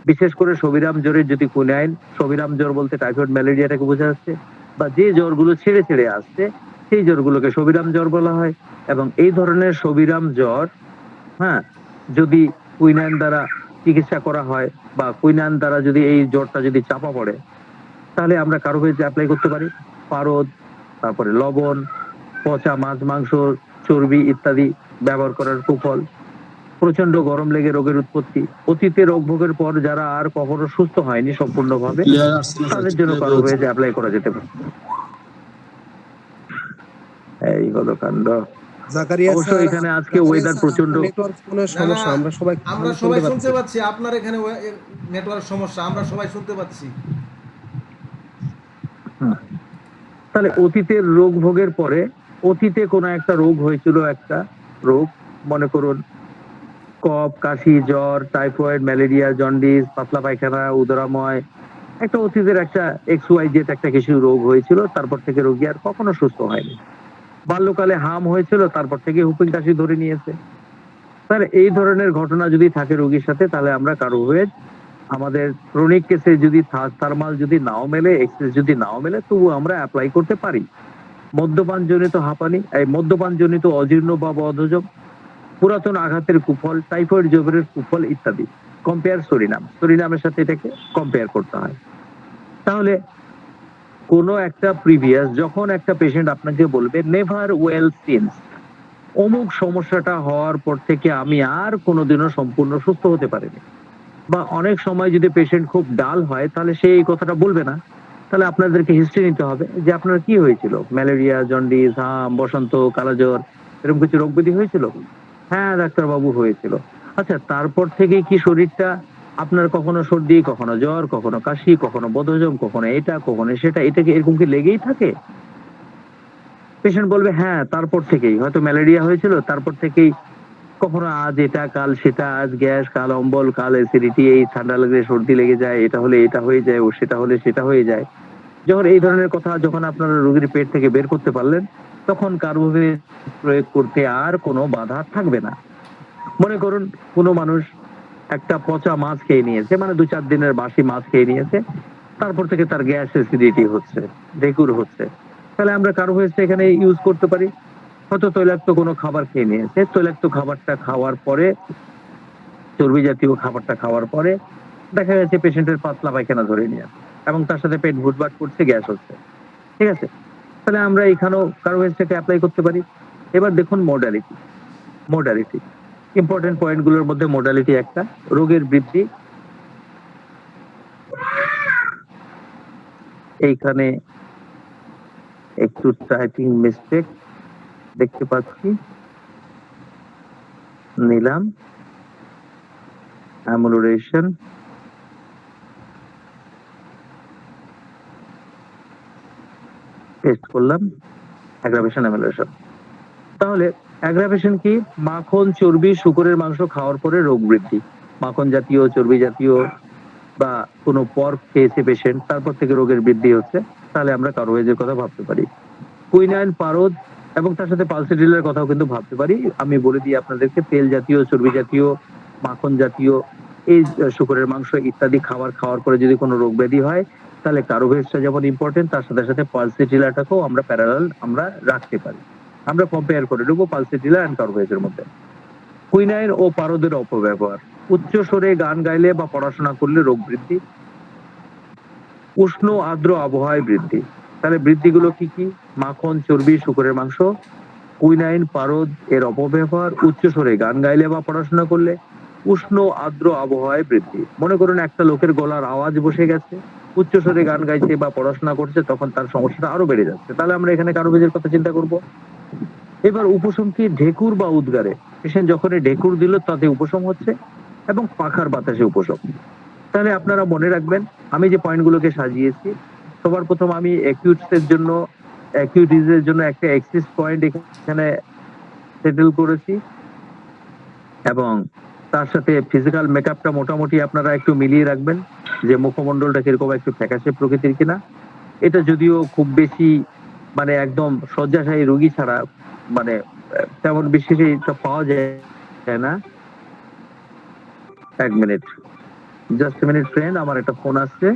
বিশেষ করে সবিরাম জ্বরের যদি কুইনাইন, সবিরাম জ্বর বলতে টাইফয়েড, ম্যালেরিয়াটাকে বোঝা যাচ্ছে, বা যে জ্বরগুলো ছেড়ে ছেড়ে আসছে সেই জ্বরগুলোকে সবিরাম জ্বর বলা হয়। এবং এই ধরনের সবিরাম জ্বর, হ্যাঁ, যদি কুইনাইন দ্বারা চিকিৎসা করা হয় বা কুইনাইন দ্বারা যদি এই জ্বরটা যদি চাপা পড়ে, তাহলে আমরা কার্বোভেজ অ্যাপ্লাই করতে পারি। পারদ, তারপরে লবণ, পচা মাছ, মাংস, চর্বি ইত্যাদি ব্যবহার করার কুফল। প্রচন্ড গরম লেগে রোগের উৎপত্তি, অতীতে রোগ ভোগের পর যারা আর কখনো সুস্থ হয়নি সম্পূর্ণভাবে, তাদের জন্য কার্বোভেজ অ্যাপ্লাই করা যেতে পারে। এই হলো কাণ্ড। জাকারিয়া অবশ্য স্যার, এখানে আজকে ওয়েদার প্রচন্ড। নেটওয়ার্ক ফোনের না না, সমস্যা, আমরা সবাই খুব আমরা ভালো সবাই শুনতে শুনতে পাচ্ছি। পাচ্ছি, আপনার এখানে নেটওয়ার্ক সমস্যা, আমরা সবাই শুনতে পাচ্ছি। হুম। তাহলে অতীতের রোগ ভোগের পরে অতীতে কোনো একটা রোগ হয়েছিল, একটা রোগ, মনে করুন কফ, কাশি, জ্বর, টাইফয়েড, ম্যালেরিয়া, জন্ডিস, পাতলা পায়খানা, উদরাময়, একটা অতীতের একটা এক্স ওয়াই জেড একটা কিছু রোগ হয়েছিল, তারপর থেকে রোগী আর কখনো সুস্থ হয়নি। বাল্যকালে হাম হয়েছিল, তারপর থেকে হুপিং কাশি ধরে নিয়েছে। তাহলে এই ধরনের ঘটনা যদি থাকে রোগীর সাথে, তাহলে আমরা কার্বোভেজ আমাদের ক্রনিক কেসে যদি থার্মাল যদি নাও মেলে, এক্সেস যদি নাও মেলে, তবু আমরা অ্যাপ্লাই করতে পারি। মদ্যপান জনিত হাঁপানি, এই মদ্যপান জনিত অজীর্ণ বা বদহজম, পুরাতন আঘাতের কুফল, টাইফয়েড জ্বরের কুফল ইত্যাদি। কম্পেয়ার সুরিনামের সাথে এটাকে কম্পেয়ার করতে হয়। তাহলে কোন একটা প্রিভিয়াস, যখন একটা পেশেন্ট আপনাকে বলবে নেভার ওয়েল সিন্স, অমুক সমস্যাটা হওয়ার পর থেকে আমি আর কোনোদিনও সম্পূর্ণ সুস্থ হতে পারিনি, বা অনেক সময় যদি পেশেন্ট খুব ডাল হয়, তাহলে সে এই কথাটা বলবে না। তাহলে আপনাদেরকে হিস্ট্রি নিতে হবে যে আপনার কি হয়েছিল, ম্যালেরিয়া, জন্ডিস, হাম, বসন্ত, কালাজ্বর, এরকম কিছু রোগ ব্যাধি হয়েছিল? হ্যাঁ ডাক্তার বাবু, হয়েছিল। আচ্ছা, তারপর থেকে কি শরীরটা আপনার কখনো সর্দি, কখনো জ্বর, কখনো কাশি, কখনো বদহজম, কখনো এটা, কখনো সেটা, এটাকে এরকম কি লেগেই থাকে? পেশেন্ট বলবে হ্যাঁ, তারপর থেকেই হয়তো ম্যালেরিয়া হয়েছিল, তারপর থেকেই কখনো আজ এটা, কাল সেটা, আজ গ্যাস, কাল অম্বল, কাল অ্যাসিডিটি, এই ঠান্ডা লাগলে সর্দি লেগে যায়, এটা হলে এটা হয়ে যায়, ও সেটা হলে সেটা হয়ে যায়। যখন এই ধরনের কথা যখন আপনারা রোগীর পেট থেকে বের করতে পারলেন, তখন কার্বোভেজ প্রয়োগ করতে আর কোনো বাধা থাকবে না। মনে করুন কোনো মানুষ একটা পচা মাছ খেয়ে নিয়েছে, মানে ২-৪ দিনের বাসি মাছ খেয়ে নিয়েছে, তারপর থেকে তার গ্যাস, অ্যাসিডিটি হচ্ছে, ঢেকুর হচ্ছে। তাহলে আমরা কার্বোভেজটা এখানে ইউজ করতে পারি। হয়তো তৈলাক্ত কোনো খাবার খেয়ে নিয়েছে, তৈলাক্ত খাবারটা খাওয়ার পরে, চর্বি জাতীয় খাবারটা খাওয়ার পরে দেখা গেছে পেশেন্টের পাতলা পায়খানা ধরে নিয়েছে এবং তার সাথে পেট ভুটভাট করছে, গ্যাস হচ্ছে। ঠিক আছে? তাহলে আমরা এখানেও কার্বোভেজটাকে এপ্লাই করতে পারি। এবার দেখুন মোডালিটি ইম্পর্টেন্ট পয়েন্ট গুলোর মধ্যে মোডালিটি একটা। রোগের বৃদ্ধি, এইখানে একটু টাইপিং মিস্টেক দেখতে পাচ্ছি, নিলাম অ্যামুলোরেশন, টেস্ট করলাম অ্যাগ্রাভেশন, অ্যামুলোরেশন। তাহলে অ্যাগ্রাভেশন কি? মাখন, চর্বি, শুকরের মাংস খাওয়ার পরে রোগ বৃদ্ধি। মাখন জাতীয়, চর্বি জাতীয় বা কোনো পর্ক খেয়েছে পেশেন্ট, তারপর থেকে রোগের বৃদ্ধি হচ্ছে, তাহলে আমরা কার্বোভেজের কথা ভাবতে পারি। কুইনাইন, পারদ এবং তার সাথে পালসিডিলের কথাও কিন্তু ভাবতে পারি। আমি বলে দিই আপনাদেরকে, তেল জাতীয়, চর্বি জাতীয়, মাখন জাতীয়, এই শুকরের মাংস ইত্যাদি খাবার খাওয়ার পরে যদি কোনো রোগ ব্যাধি হয়, তাহলে কার্বোভেজটা যেমন ইম্পর্টেন্ট, তার সাথে সাথে পালসিডিলাটাকেও আমরা প্যারালাল আমরা রাখতে পারি। আমরা কম্পেয়ার করে নেবো পালসিডিলা এন্ড কার্বোভেজের মধ্যে। কুইনাইন ও পারদের অপব্যবহার, উচ্চ স্বরে গান গাইলে বা পড়াশোনা করলে রোগ বৃদ্ধি, উষ্ণ আর্দ্র আবহাওয়ায় বৃদ্ধি। তাহলে বৃদ্ধিগুলো কি কি? মাখন, চর্বি, শুকরের মাংস, কুইনাইন, পারদ এর অপব্যবহার, উচ্চ স্বরে গান গাইলে বা পড়াশোনা করলে, উষ্ণ আর্দ্র আবহাওয়ায় বৃদ্ধি। মনে করুন একটা লোকের গলার আওয়াজ বসে গেছে, উচ্চ স্বরে গান গাইছে বা পড়াশোনা করছে, তখন তার সমস্যাটা আরো বেড়ে যাচ্ছে। তাহলে আমরা এখানে কার্বোভেজের কথা চিন্তা করব। এবার উপশম কি? ঢেকুর বা উদ্গারে, পেশেন্ট যখন ঢেকুর দিল তাতে উপশম হচ্ছে এবং পাখার বাতাসে উপশম। তাহলে আপনারা মনে রাখবেন, আমি যে পয়েন্টগুলোকে সাজিয়েছি, সবার প্রথম আমি অ্যাকিউট ডিজিজের জন্য একটা এক্সিস পয়েন্ট এখানে সেটেল করেছি, এবং তার সাথে ফিজিক্যাল মেকআপটা মোটামুটি আপনারা একটু মিলিয়ে রাখবেন, যে মুখমণ্ডলটা কিরকম, একটু ফ্যাকাশে প্রকৃতির কিনা। এটা যদিও খুব বেশি মানে একদম শয্যাশায়ী রোগী ছাড়া মানে তেমন বেশি এটা পাওয়া যায় না। 1 মিনিট, জাস্ট মিনিট ফ্রেন্ড, আমার একটা ফোন আসছে।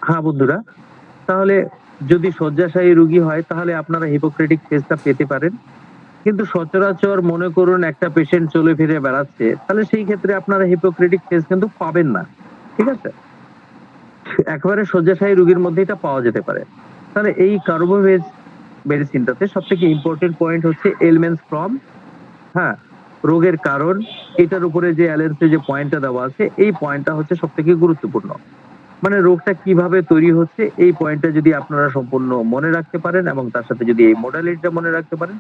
হ্যাঁ বন্ধুরা, তাহলে যদি শয্যাশায়ী রোগী হয় তাহলে আপনারা হিপোক্রেটিক ফেজটা পেতে পারেন। কিন্তু সচরাচর মনে করুন একটা পেশেন্ট চলে ফিরে বেড়াচ্ছে, তাহলে সেই ক্ষেত্রে আপনারা হিপোক্রেটিক ফেজ কিন্তু পাবেন না। ঠিক আছে? একেবারে শয্যাশায়ী রোগীর মধ্যে এটা পাওয়া যেতে পারে। তাহলে এই কার্বোভেজ মেডিসিনটাতে সবথেকে ইম্পর্টেন্ট পয়েন্ট হচ্ছে এলিমেন্টস ফ্রম, হ্যাঁ, রোগের কারণ, এটার উপরে যে অ্যালেন্সে যে পয়েন্টটা দেওয়া আছে এই পয়েন্টটা হচ্ছে সবথেকে গুরুত্বপূর্ণ। মানে রোগটা কিভাবে তৈরি হচ্ছে এই পয়েন্টটা যদি আপনারা সম্পূর্ণ মনে রাখতে পারেন এবং তার সাথে যদি এই মডালিটিটা মনে রাখতে পারেন,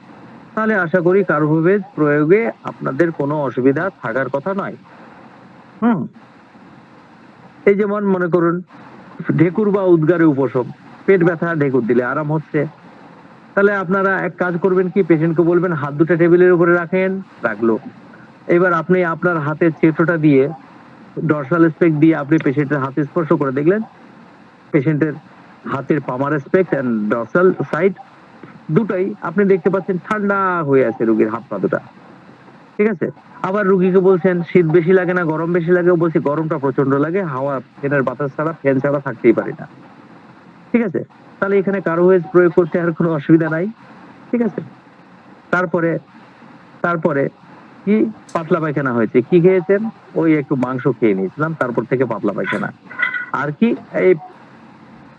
তাহলে আশা করি কার্বোভেজ প্রয়োগে আপনাদের কোনো অসুবিধা থাকার কথা নয়। হুম। এই যেমন মনে করুন ঢেকুর বা উদ্গারে উপশম, পেট ব্যথা ঢেকুর দিলে আরাম হচ্ছে, তাহলে আপনারা এক কাজ করবেন কি, পেশেন্টকে বলবেন হাত দুটো টেবিলের উপরে রাখেন, রাখলো। এবার আপনি আপনার হাতের চেটোটা দিয়ে ডর্সাল স্পেক দিয়ে আপনি পেশেন্টের হাতে স্পর্শ করে দেখলেন, পেশেন্টের হাতের palmar spec and dorsal side দুটাই আপনি দেখতে পাচ্ছেন ঠান্ডা হয়ে আছে রোগীর হাত পা দুটা। ঠিক আছে? আবার রোগীকে বলছেন শীত বেশি লাগে না গরম বেশি লাগে, ও বলছে গরমটা প্রচন্ড লাগে, হাওয়া ফ্যানের বাতাস ছাড়া ফ্যান ছাড়া থাকতেই পারি না। ঠিক আছে? তাহলে এখানে কার্বোভেজ প্রয়োগ করতে আর কোনো অসুবিধা নাই। ঠিক আছে? তারপরে তারপরে কি, পাতলা পায়খানা হয়েছে, কি খেয়েছেন? ওই একটু মাংস খেয়ে নিয়েছিলাম, তারপর থেকে পাতলা পায়খানা। আর কি, এই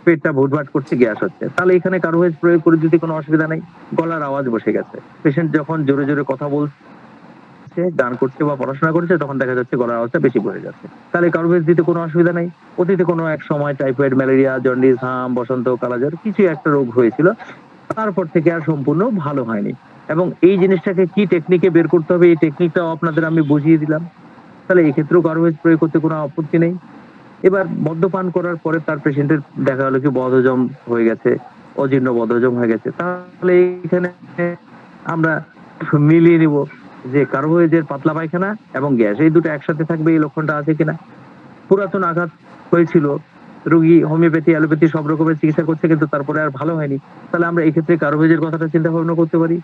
পেটটা ভুটভাট করছে, গ্যাস হচ্ছে, তাহলে এখানে কার্বোভেজ প্রয়োগ করে যদি কোনো অসুবিধা নেই। গলার আওয়াজ বসে গেছে, পেশেন্ট যখন জোরে জোরে কথা বলছে, গান করছে বা পড়াশোনা করছে, তখন দেখা যাচ্ছে গলার আওয়াজটা বেশি পড়ে যাচ্ছে, তাহলে কার্বোভেজ দিতে কোনো অসুবিধা নেই। অতীতে কোনো এক সময় টাইফয়েড, ম্যালেরিয়া, জন্ডিস, হাম, বসন্ত, কালাজ্বর কিছু একটা রোগ হয়েছিল, তারপর থেকে আর সম্পূর্ণ ভালো হয়নি। এবং এই জিনিসটাকে কি টেকনিকে বের করতে হবে এই টেকনিকটাও আপনাদের আমি বুঝিয়ে দিলাম। তাহলে এই ক্ষেত্রেও কার্বোভেজ প্রয়োগ করতে কোনো আপত্তি নেই। এবার মদ্যপান করার পরে তার পেশেন্টের দেখা গেল কি বদহজম হয়ে গেছে, অজীর্ণ বদহজম হয়ে গেছে, তাহলে এইখানে আমরা মিলিয়ে নিব যে কার্বোহাইড্রেট, পাতলা পায়খানা এবং গ্যাস এই দুটো একসাথে থাকবে, এই লক্ষণটা আছে কিনা। পুরাতন আঘাত হয়েছিল, রোগী হোমিওপ্যাথি, অ্যালোপ্যাথি সব রকমের চিকিৎসা করছে কিন্তু তারপরে আর ভালো হয়নি, তাহলে আমরা এই ক্ষেত্রে কার্বোহাইড্রেটের কথাটা চিন্তা ভাবনা করতে পারি।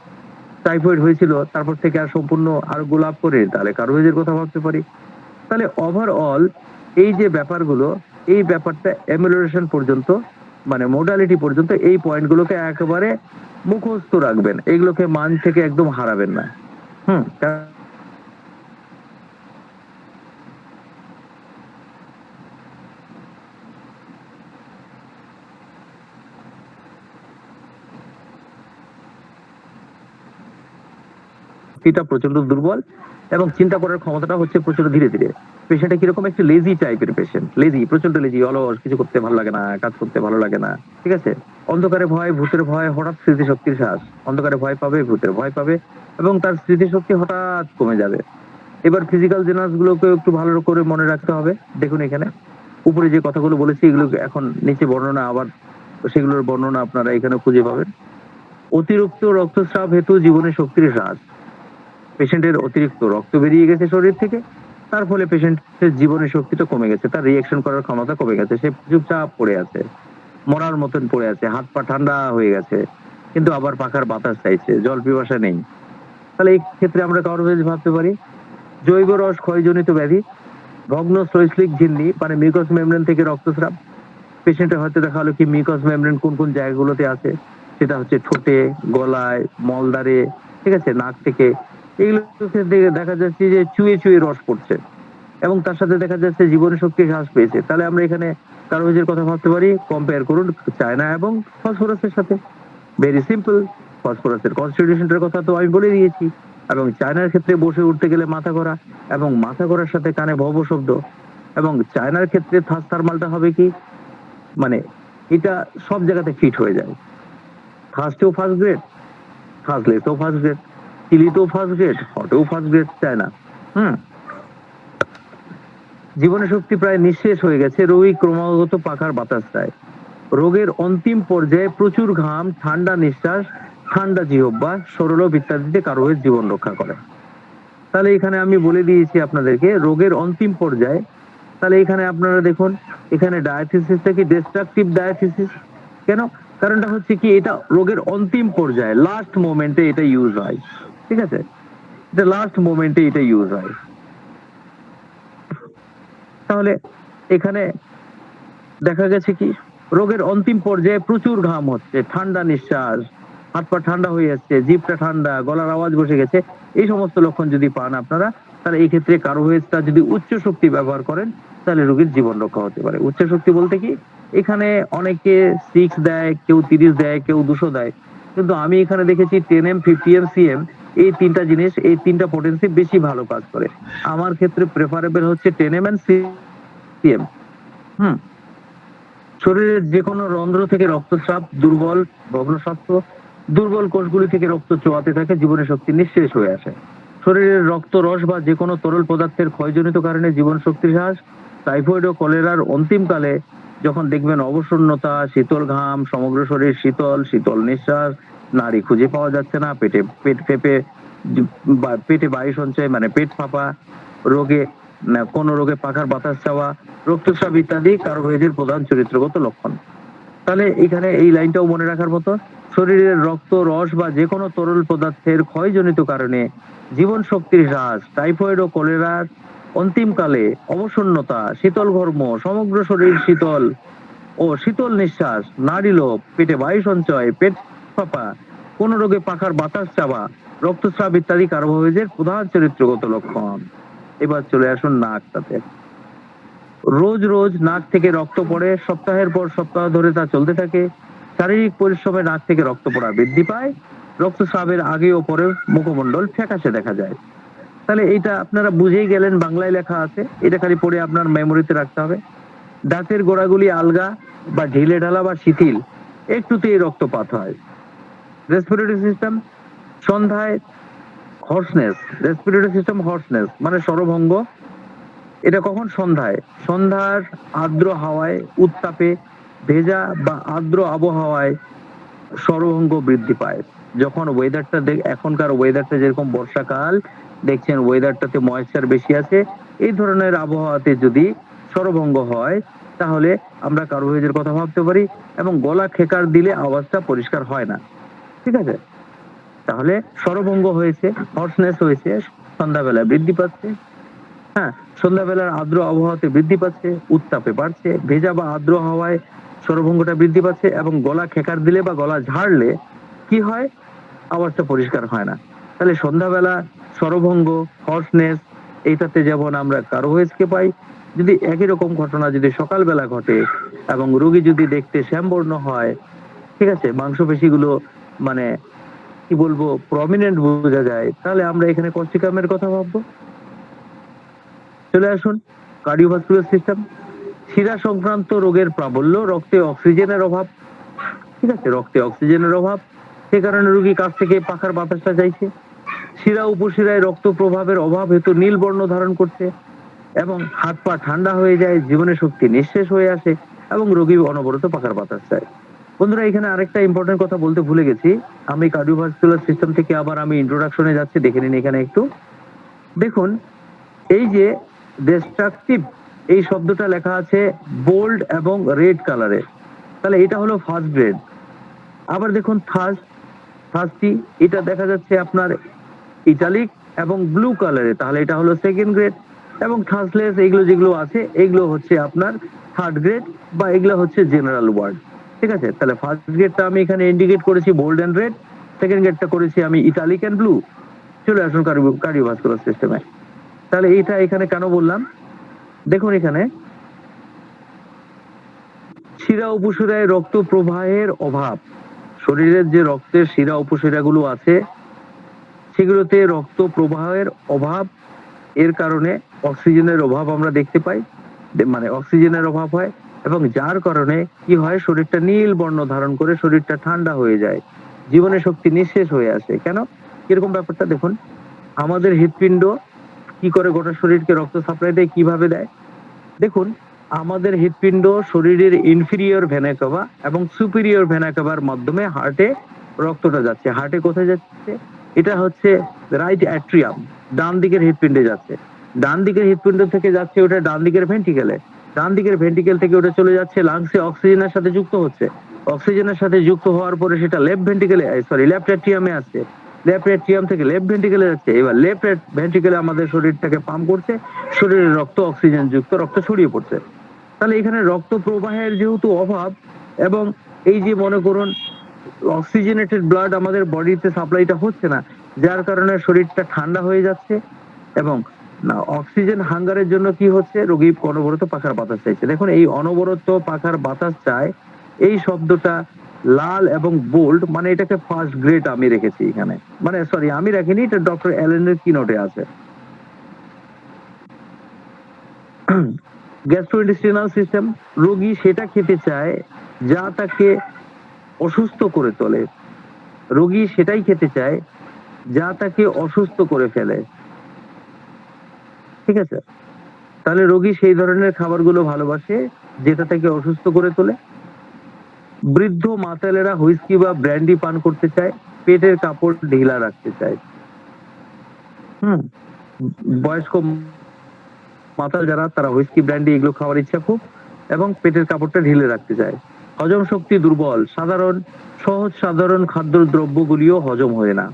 টাইফয়েড হয়েছিল, তারপর থেকে আর সম্পূর্ণ আরোগ্য লাভ করে, তাহলে কার্বোহাইড্রেটের কথা ভাবতে পারি। তাহলে ওভারঅল এই যে ব্যাপারগুলো, এই ব্যাপারটা এমুলারেশন পর্যন্ত, মানে মোডালিটি পর্যন্ত এই পয়েন্টগুলোকে একেবারে মুখস্থ রাখবেন, এগুলোকে মান থেকে একদম হারাবেন না। হুম। এটা প্রচন্ড দুর্বল এবং চিন্তা করার ক্ষমতাটা হচ্ছে প্রচন্ড ধীরে ধীরে। পেশেন্টটা কিরকম, একটু লেজি টাইপের পেশেন্ট, লেজি, প্রচন্ড লেজি, অলস, কিছু করতে ভালো লাগে না, কাজ করতে ভালো লাগে না। ঠিক আছে? অন্ধকারে ভয়, ভূতের ভয়, হঠাৎ স্মৃতিশক্তির হ্রাস, অন্ধকারে ভয় পাবে, ভূতের ভয় পাবে এবং তার স্মৃতিশক্তি হঠাৎ কমে যাবে। এবার ফিজিক্যাল জেনার্স গুলোকে একটু ভালো করে মনে রাখতে হবে। দেখুন এখানে উপরে যে কথাগুলো বলেছি এগুলো এখন নিচে বর্ণনা, আবার সেগুলোর বর্ণনা আপনারা এখানে খুঁজে পাবেন। অতিরিক্ত রক্তস্রাব হেতু জীবনে শক্তির হ্রাস, পেশেন্টের অতিরিক্ত রক্ত বেরিয়ে গেছে শরীর থেকে, তার ফলে পেশেন্টের জীবনের শক্তিটা কমে গেছে, তার রিঅ্যাকশন করার ক্ষমতা কমে গেছে, সে চুপচাপ পড়ে আছে, মরার মতন পড়ে আছে, হাত পা ঠান্ডা হয়ে গেছে, কিন্তু আবার পাখার বাতাস চাইছে, জল পিপাসা নেই। তাহলে এই ক্ষেত্রে আমরা কার্বোভেজ ভাবতে পারি। জৈব রস ক্ষয়জনিত ব্যাধি, ভগ্ন শৈশ্লিক ঝিল্লি মানে মিউকাস মেমব্রেন থেকে রক্তস্রাব, পেশেন্টের হয়তো দেখা হলো কি মিউকাস মেমব্রেন কোন কোন জায়গাগুলোতে আছে, সেটা হচ্ছে ঠোঁটে, গলায়, মলদ্বারে, ঠিক আছে, নাক থেকে, এগুলোকে দেখা যাচ্ছে যে চুয়ে চুয়ে রস পড়ছে এবং তার সাথে দেখা যাচ্ছে জীবনের শক্তি হ্রাস পেয়েছে। তাহলে আমরা এখানে কার্বোহাইড্রেটের কথা ভাবতে পারি, কম্পেয়ার করুন চায়না এবং ফসফরাসের সাথে। ভেরি সিম্পল, ফসফরাসের কনস্টিটিউশনটার কথা তো আমি বলে দিয়েছি, এবং চায়নার ক্ষেত্রে বসে উঠতে গেলে মাথা করা, এবং মাথা করার সাথে কানে ভব শব্দ, এবং চায়নার ক্ষেত্রে থার্ড থার্মালটা হবে কি, মানে এটা সব জায়গাতে ফিট হয়ে যায়, ফার্স্টেও ফার্স্ট গ্রেড, ফার্স্টলেসও ফার্স্ট গ্রেড, চিলিতেও ফার্স্ট গ্রেড, হটেও ফার্স্ট গ্রেড চায়না। হুম। জীবনের শক্তি প্রায় নিঃশেষ হয়ে গেছে, রোগী ক্রমাগত পাখার বাতাস চায়, রোগের অন্তিম পর্যায়ে প্রচুর ঘাম, ঠান্ডা নিঃশ্বাস, ঠান্ডা জিহ্বা, সরলভ ইত্যাদিতে কার্বোহাইড্রেট জীবন রক্ষা করে। তাহলে এখানে আমি বলে দিয়েছি আপনাদেরকে রোগের অন্তিম পর্যায়ে। তাহলে এখানে আপনারা দেখুন, এখানে ডায়াথিসিসটা কি ডিস্ট্রাকটিভ ডায়াথিসিস, কেন? কারণটা হচ্ছে কি, এটা রোগের অন্তিম পর্যায়ে, লাস্ট মোমেন্টে এটা ইউজ হয়। ঠিক আছে? এটা লাস্ট মোমেন্টে এটা ইউজ হয়। তাহলে এখানে দেখা গেছে কি রোগের অন্তিম পর্যায়ে প্রচুর ঘাম হচ্ছে, ঠান্ডা নিঃশ্বাস, হাত পা ঠান্ডা হয়ে যাচ্ছে, জিভটা ঠান্ডা, গলার আওয়াজ বসে গেছে, এই সমস্ত লক্ষণ যদি পান আপনারা, তাহলে এই ক্ষেত্রে কার্বোহাইড্রেটটা যদি উচ্চ শক্তি ব্যবহার করেন তাহলে রোগীর জীবন রক্ষা হতে পারে। উচ্চ শক্তি বলতে কি, এখানে অনেকে 6 দেয়, কেউ 30 দেয়, কেউ 200 দেয়, কিন্তু আমি এখানে দেখেছি 10M, 50M, CM, এই তিনটা জিনিস, এই তিনটা পটেন্সি বেশি ভালো কাজ করে। আমার ক্ষেত্রে প্রেফারেবল হচ্ছে 10M and CM। হুম। শরীরের যে কোনো রন্ধ্র থেকে রক্তচাপ দুর্বল, ভগ্ন স্বাস্থ্য, দুর্বল কোষগুলি থেকে রক্ত চোয়াতে থাকে, জীবনের শক্তি নিঃশেষ হয়ে আসে। শরীরের রক্ত রস বা যে কোনো তরল পদার্থের ক্ষয়জনিত কারণে জীবন শক্তির হ্রাস, টাইফয়েড ও কলেরার অন্তিমকালে যখন দেখবেন অবসন্নতা, শীতল ঘাম, সমগ্র শরীর শীতল, শীতল নিঃশ্বাস, নাড়ি খুঁজে পাওয়া যাচ্ছে না, পেট ফেপে পেটে বায়ু সঞ্চয় মানে পেট ফাঁপা, রোগে কোন রোগে পাখার বাতাস চাওয়া, রক্তস্রাব ইত্যাদি কার্বোহাইড্রেটের প্রধান চরিত্রগত লক্ষণ। তাহলে এখানে এই লাইনটাও মনে রাখার মতো, শরীরের রক্ত রস বা যে কোনো তরল পদার্থের ক্ষয়জনিত কারণে জীবন শক্তির হ্রাস, টাইফয়েড ও কলেরার অন্তিমকালে অবসন্নতা, শীতল ঘর্ম, সমগ্র শরীর শীতল ও শীতল নিঃশ্বাস, নাড়ি লোপ, পেটে বায়ু সঞ্চয়, পেট ফাঁপা, কোন রোগে পাখার বাতাস চাওয়া, রক্তস্রাব ইত্যাদি কার্বোহাইড্রেটের প্রধান চরিত্রগত লক্ষণ। এবার চলে আসুন নাকটাতে। রোজ রোজ নাক থেকে রক্ত পড়ে, সপ্তাহের পর সপ্তাহ ধরে তা চলতে থাকে, শারীরিক পরিশ্রমে নাক থেকে রক্ত পড়া বৃদ্ধি পায়, রক্তস্রাবের আগে ও পরে মুখমণ্ডল ফ্যাকাশে দেখা যায়। তাহলে এইটা আপনারা বুঝেই গেলেন, বাংলায় লেখা আছে, এটা খালি পড়ে আপনার মেমোরিতে রাখতে হবে। দাঁতের গোড়াগুলি আলগা বা ঢিলে ঢালা বা শিথিল, একটুতেই রক্তপাত হয়। রেসপিরেটরি সিস্টেম সন্ধ্যায় হর্সনেস, রেসপিরেটরি সিস্টেম হর্সনেস মানে স্বরভঙ্গ, এটা কখন? সন্ধ্যায়। সন্ধ্যার আর্দ্র হাওয়ায়, উত্তাপে, ভেজা বা আর্দ্র আবহাওয়ায় স্বরভঙ্গ বৃদ্ধি পায়। যখন ওয়েদারটা এখনকার ওয়েদারটা যেরকম বর্ষাকাল, দেখছেন ওয়েদারটাতে ময়েশ্চার বেশি আছে, এই ধরনের আবহাওয়াতে যদি স্বরভঙ্গ হয় তাহলে আমরা কার্বোহাইড্রেটের কথা ভাবতে পারি, এবং গলা খেকার দিলে আওয়াজটা পরিষ্কার হয় না। ঠিক আছে? তাহলে স্বরভঙ্গ হয়েছে, হর্সনেস হয়েছে, সন্ধ্যাবেলায় বৃদ্ধি পাচ্ছে। হ্যাঁ, সন্ধ্যাবেলার আর্দ্র আবহাওয়াতে বৃদ্ধি পাচ্ছে, উত্তাপে বাড়ছে, ভেজা বা আর্দ্র হাওয়ায় স্বরভঙ্গটা বৃদ্ধি পাচ্ছে, এবং গলা খেকার দিলে বা গলা ঝাড়লে কি হয়? আওয়াজটা পরিষ্কার হয় না। তাহলে সন্ধ্যাবেলা স্বরভঙ্গ, হর্সনেস, এইটাতে যেমন আমরা কার্বোহাইড্রেটকে পাই, যদি একই রকম ঘটনা যদি সকালবেলা ঘটে এবং রোগী যদি দেখতে শ্যামবর্ণ হয়, ঠিক আছে, মাংসপেশিগুলো মানে কি বলবো প্রমিনেন্ট বোঝা যায়, তাহলে আমরা এখানে কস্টিকামের কথা ভাববো। চলে আসুন কার্ডিওভাস্কুলার সিস্টেম। শিরা সংক্রান্ত রোগের প্রাবল্য, রক্তে অক্সিজেনের অভাব। ঠিক আছে, রক্তে অক্সিজেনের অভাব, সে কারণে রোগী কাছ থেকে পাখার বাতাসটা চাইছে। শিরা উপশিরায় রক্ত প্রভাবের অভাব হেতু নীল বর্ণ ধারণ করছে, এবং হাত পা ঠান্ডা হয়ে যায়, জীবনের শক্তি নিঃশেষ হয়ে আসে, এবং রোগী অনবরত পাখার বাতাস চায়। বন্ধুরা, এখানে আরেকটা ইম্পর্টেন্ট কথা বলতে ভুলে গেছি। আমি কার্ডিওভাস্কুলার সিস্টেম থেকে আবার আমি ইন্ট্রোডাকশনে যাচ্ছি, দেখে নিন এখানে একটু। দেখুন, এই যে ডিস্ট্রাকটিভ, এই শব্দটা লেখা আছে বোল্ড এবং রেড কালারে, তাহলে এটা হলো ফার্স্ট গ্রেড। আবার দেখুন থার্স্টি, এটা দেখা যাচ্ছে আপনার ইটালিক এবং ব্লু কালারে, তাহলে এটা হলো সেকেন্ড গ্রেড। এবং থার্সলেস, এগুলো যেগুলো আছে এগুলো হচ্ছে আপনার থার্ড গ্রেড, বা এগুলো হচ্ছে জেনারেল ওয়ার্ড। ঠিক আছে, তাহলে ফার্স্ট গ্রেডটা আমি এখানে ইন্ডিকেট করেছি বোল্ড এন্ড রেড, সেকেন্ড গ্রেডটা করেছি আমি ইটালিক এন্ড ব্লু। চলে আসুন কার্ডিওভাস্কুলার সিস্টেমে। তাহলে এইটা এখানে কেন বললাম, দেখুন এখানে শিরা উপশিরায় রক্ত প্রবাহের অভাব, শরীরের যে রক্তের শিরা উপশিরাগুলো আছে সেগুলোতে রক্ত প্রবাহের অভাব, এর কারণে অক্সিজেনের অভাব আমরা দেখতে পাই, মানে অক্সিজেনের অভাব হয়, এবং যার কারণে কি হয়, শরীরটা নীল বর্ণ ধারণ করে, শরীরটা ঠান্ডা হয়ে যায়, জীবনের শক্তি নিঃশেষ হয়ে আসে। কেন? কিরকম ব্যাপারটা দেখুন, আমাদের হৃৎপিণ্ড কি করে গোটা শরীরকে রক্ত সাপ্লাই দেয়, কিভাবে দেয়? দেখুন, আমাদের হৃৎপিণ্ড শরীরের ইনফিরিয়র ভেনা কাভা এবং সুপিরিয়র ভেনা কাভার মাধ্যমে হার্টে রক্তটা যাচ্ছে। হার্টে কোথায় যাচ্ছে? এটা হচ্ছে রাইট অ্যাট্রিয়াম, ডান দিকের হৃৎপিণ্ডে যাচ্ছে। ডান দিকের হৃৎপিণ্ড থেকে যাচ্ছে ওটা ডান দিকের ভেন্ট্রিকেলে, ডান দিকের ভেন্ট্রিকেল থেকে ওটা চলে যাচ্ছে লাংসে, অক্সিজেনের সাথে যুক্ত হচ্ছে। অক্সিজেনের সাথে যুক্ত হওয়ার পরে সেটা লেফট ভেন্ট্রিকেলে, সরি লেফট অ্যাট্রিয়ামে আসছে, লেফট অ্যাট্রিয়াম থেকে লেফট ভেন্ট্রিকেলে যাচ্ছে। এবার লেফট ভেন্ট্রিকেলে আমাদের শরীরটাকে পাম্প করছে, শরীরের রক্ত অক্সিজেন যুক্ত রক্ত ছড়িয়ে পড়ছে। তাহলে এখানে রক্ত প্রবাহের যেহেতু অভাব এবং এই যে মনে করুন অক্সিজেনেটেড ব্লাড আমাদের বডিতে সাপ্লাইটা হচ্ছে না, যার কারণে শরীরটা ঠান্ডা হয়ে যাচ্ছে এবং অক্সিজেন হাঙ্গারের জন্য কি হচ্ছে, রোগী অনবরত পাখার বাতাস চাইছে। দেখুন এই অনবরত পাখার বাতাস চায়, এই শব্দটা লাল এবং বোল্ড, মানে এটাকে ফার্স্ট গ্রেড আমি রেখেছি এখানে, মানে সরি আমি রাখিনি, এটা ডক্টর অ্যালেনের কি নোটে আছে। গ্যাস্ট্রোইন্টেস্টিনাল সিস্টেম, রোগী সেটা খেতে চায় যা তাকে অসুস্থ করে তোলে, রোগী সেটাই খেতে চায় যা তাকে অসুস্থ করে ফেলে, ঠিক আছে? তাহলে রোগী সেই ধরনের খাবারগুলো ভালোবাসে যেটা তাকে অসুস্থ করে তোলে। বৃদ্ধ মাতালেরা হুইস্কি বা ব্র্যান্ডি পান করতে চায়, পেটের কাপড় ঢিলা রাখতে চায়। বয়স্ক মাতাল যারা, তারা হুইস্কি ব্র্যান্ডি এগুলো খাওয়ার ইচ্ছা খুব এবং পেটের কাপড়টা ঢিলে রাখতে চায়। হজম শক্তি দুর্বল, সাধারণ খাদ্য দ্রব্যগুলিও হজম হয় না।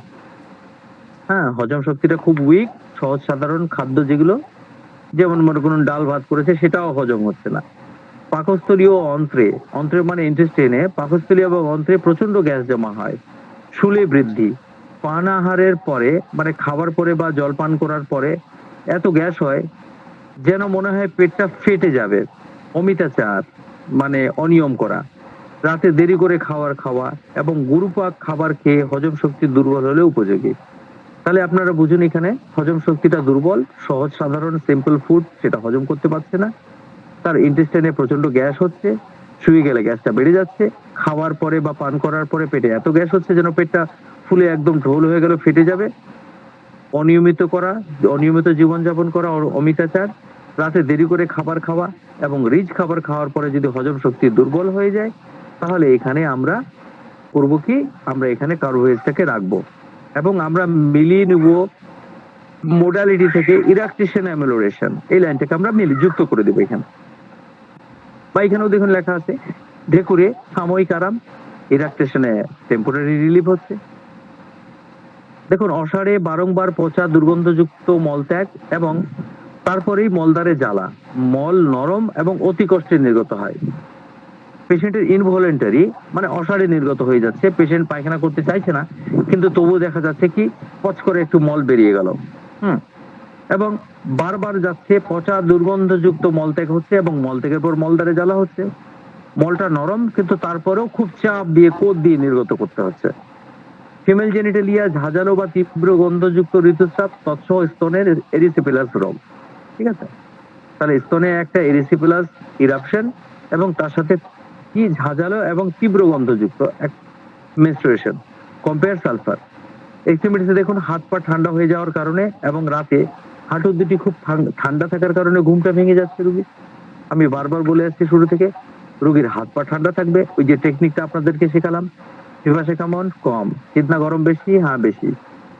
হজম শক্তিটা খুব উইক, সহজ সাধারণ খাদ্য যেগুলো, যেমন মনে করুন ডাল ভাত করেছে সেটাও হজম হচ্ছে না। পাকস্থলীয় অন্ত্রে মানে ইন্টেস্টাইনে, পাকস্থলী এবং অন্ত্রে প্রচন্ড গ্যাস জমা হয়। শুলে বৃদ্ধি, পানাহারের পরে মানে খাবার পরে বা জল পান করার পরে এত গ্যাস হয় যেন মনে হয় পেটটা ফেটে যাবে। অমিতাচার মানে অনিয়ম করা, রাতে দেরি করে খাওয়া এবং গুরুপাক খাবার খেয়ে হজম শক্তি দুর্বল হলে উপযোগী। তাহলে আপনারা বুঝুন এখানে হজম শক্তিটা দুর্বল, সহজ সাধারণ সিম্পল ফুড সেটা হজম করতে পারছে না, তার ইন্টেস্টাইনে প্রচন্ড গ্যাস হচ্ছে, শুয়ে গেলে গ্যাসটা বেড়ে যাচ্ছে, খাওয়ার পরে বা পান করার পরে পেটে এত গ্যাস হচ্ছে যেন পেটটা ফুলে একদম ঢোল হয়ে গেল, ফেটে যাবে। অনিয়মিত জীবনযাপন করা, অমিতাচার, রাতে দেরি করে খাবার খাওয়া এবং রিচ খাবার খাওয়ার পরে যদি হজম শক্তি দুর্বল হয়ে যায়, তাহলে এখানে আমরা করব কি, আমরা এখানে কার্বোহাইড্রেটটাকে রাখবো এবং আমরা মিলিয়ে নেব মোডালিটি থেকে ইরাকটেশন অ্যামেলোরেশন, এই লাইনটাকে আমরা যুক্ত করে দেবো এখানে। বা এখানেও দেখুন লেখা আছে ঢেকুরে সাময়িক আরাম, ইরাকটেশনে টেম্পোরারি রিলিফ হচ্ছে। দেখুন অসাড়ে বারংবার পচা দুর্গন্ধযুক্ত মলত্যাগ এবং তারপরেই মলদ্বারে জ্বালা, মল নরম এবং অতি কষ্টে নির্গত হয়। পেশেন্টের ইনভলেন্টারি মানে অসাড়ে নির্গত হয়ে যাচ্ছে, পেশেন্ট পায়খানা করতে চাইছে না কিন্তু তবুও দেখা যাচ্ছে কি পচ করে একটু মল বেরিয়ে গেল, এবং বারবার যাচ্ছে, পচা দুর্গন্ধযুক্ত মলত্যাগ হচ্ছে এবং মলত্যাগের পর মলদ্বারে জ্বালা হচ্ছে। মলটা নরম কিন্তু তারপরেও খুব চাপ দিয়ে কোদ দিয়ে নির্গত করতে হচ্ছে। ফিমেল জেনিটালিয়া ঝাঁঝালো বা তীব্র গন্ধযুক্ত ঋতুস্রাব, তৎসহ স্তনের এরিসিপেলাস রোগ, ঠিক আছে? তাহলে স্তনে একটা এরিসিপেলাস ইরাপশন এবং তার সাথে কি ঝাঁঝালো এবং তীব্র গন্ধযুক্ত এক মেনস্ট্রুয়েশন। Compare sulphur. এক্সট্রিমিটিসে দেখুন হাত পা ঠান্ডা হয়ে যাওয়ার কারণে এবং রাতে হাঁটু দুটি খুব ঠান্ডা থাকার কারণে ঘুমটা ভেঙে যাচ্ছে রোগী। আমি বারবার বলে আসছি শুরু থেকে, রোগীর হাত পা ঠান্ডা থাকবে, ওই যে টেকনিকটা আপনাদেরকে শেখালাম, ফিভাসে কেমন কম, শীতনা গরম বেশি, বেশি,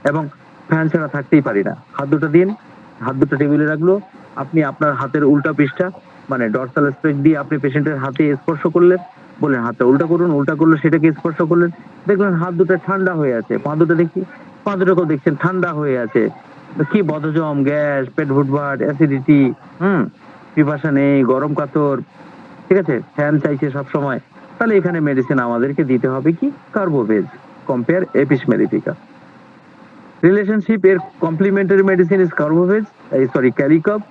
এবং ফ্যান ছাড়া থাকতেই পারি না। হাত দুটো দিন, হাত দুটো টেবিলে রাখলো, আপনি আপনার হাতের উল্টা পৃষ্ঠা মানে ডরসাল স্পেস দিয়ে আপনি পেশেন্টের হাতে স্পর্শ করলেন, বললেন হাতটা উল্টা করুন, উল্টা করলো সেটাকে স্পর্শ করলেন, দেখলেন হাত দুটো ঠান্ডা হয়ে আছে, পা দুটো দেখি, পা দুটোকেও দেখছেন ঠান্ডা হয়ে আছে। কি বদহজম, গ্যাস, পেট ফুটবাট, অ্যাসিডিটি, পিপাসা নেই, গরম কাতর, ঠিক আছে, ফ্যান চাইছে সব সময়, তাহলে এখানে মেডিসিন আমাদেরকে দিতে হবে কি Carbo veg, compare Apis mellifica. Relationship এর কমপ্লিমেন্টারি মেডিসিন ইজ কার্বোভেজ, ক্যালিকব,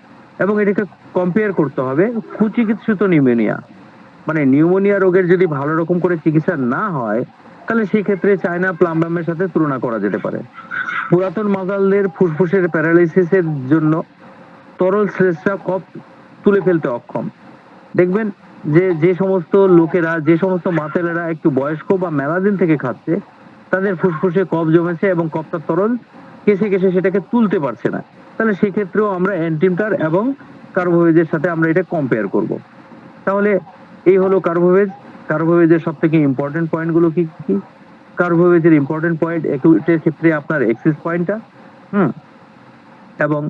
এবং এটাকে কম্পেয়ার করতে হবে কুচিকিৎসিত নিউমোনিয়া, মানে নিউমোনিয়া রোগের যদি ভালো রকম করে চিকিৎসা না হয় তাহলে সেই ক্ষেত্রে চায়না প্লামবামের সাথে তুলনা করা যেতে পারে। পুরাতন মাজালদের ফুসফুসের প্যারালাইসিসের জন্য তরল শ্লেষ্মা কফ তুলে ফেলতে অক্ষম। দেখবেন যে সমস্ত লোকেরা, যে সমস্ত মাতালেরা একটু বয়স্ক বা মেলা দিন থেকে খাচ্ছে, তাদের ফুসফুসে কফ জমেছে এবং কফটা তরল কেসে সেটাকে তুলতে পারছে না, তাহলে সেক্ষেত্রেও আমরা অ্যান্টিমটার এবং কার্বোভেজের সাথে আমরা এটা কম্পেয়ার করব। তাহলে এই হলো কার্বোভেজের সব থেকে ইম্পর্টেন্ট পয়েন্ট গুলো কি কি? কার্বোভেজের ইম্পর্টেন্ট পয়েন্ট একুইটের ক্ষেত্রে আপনার এক্সিস পয়েন্টটা, এবং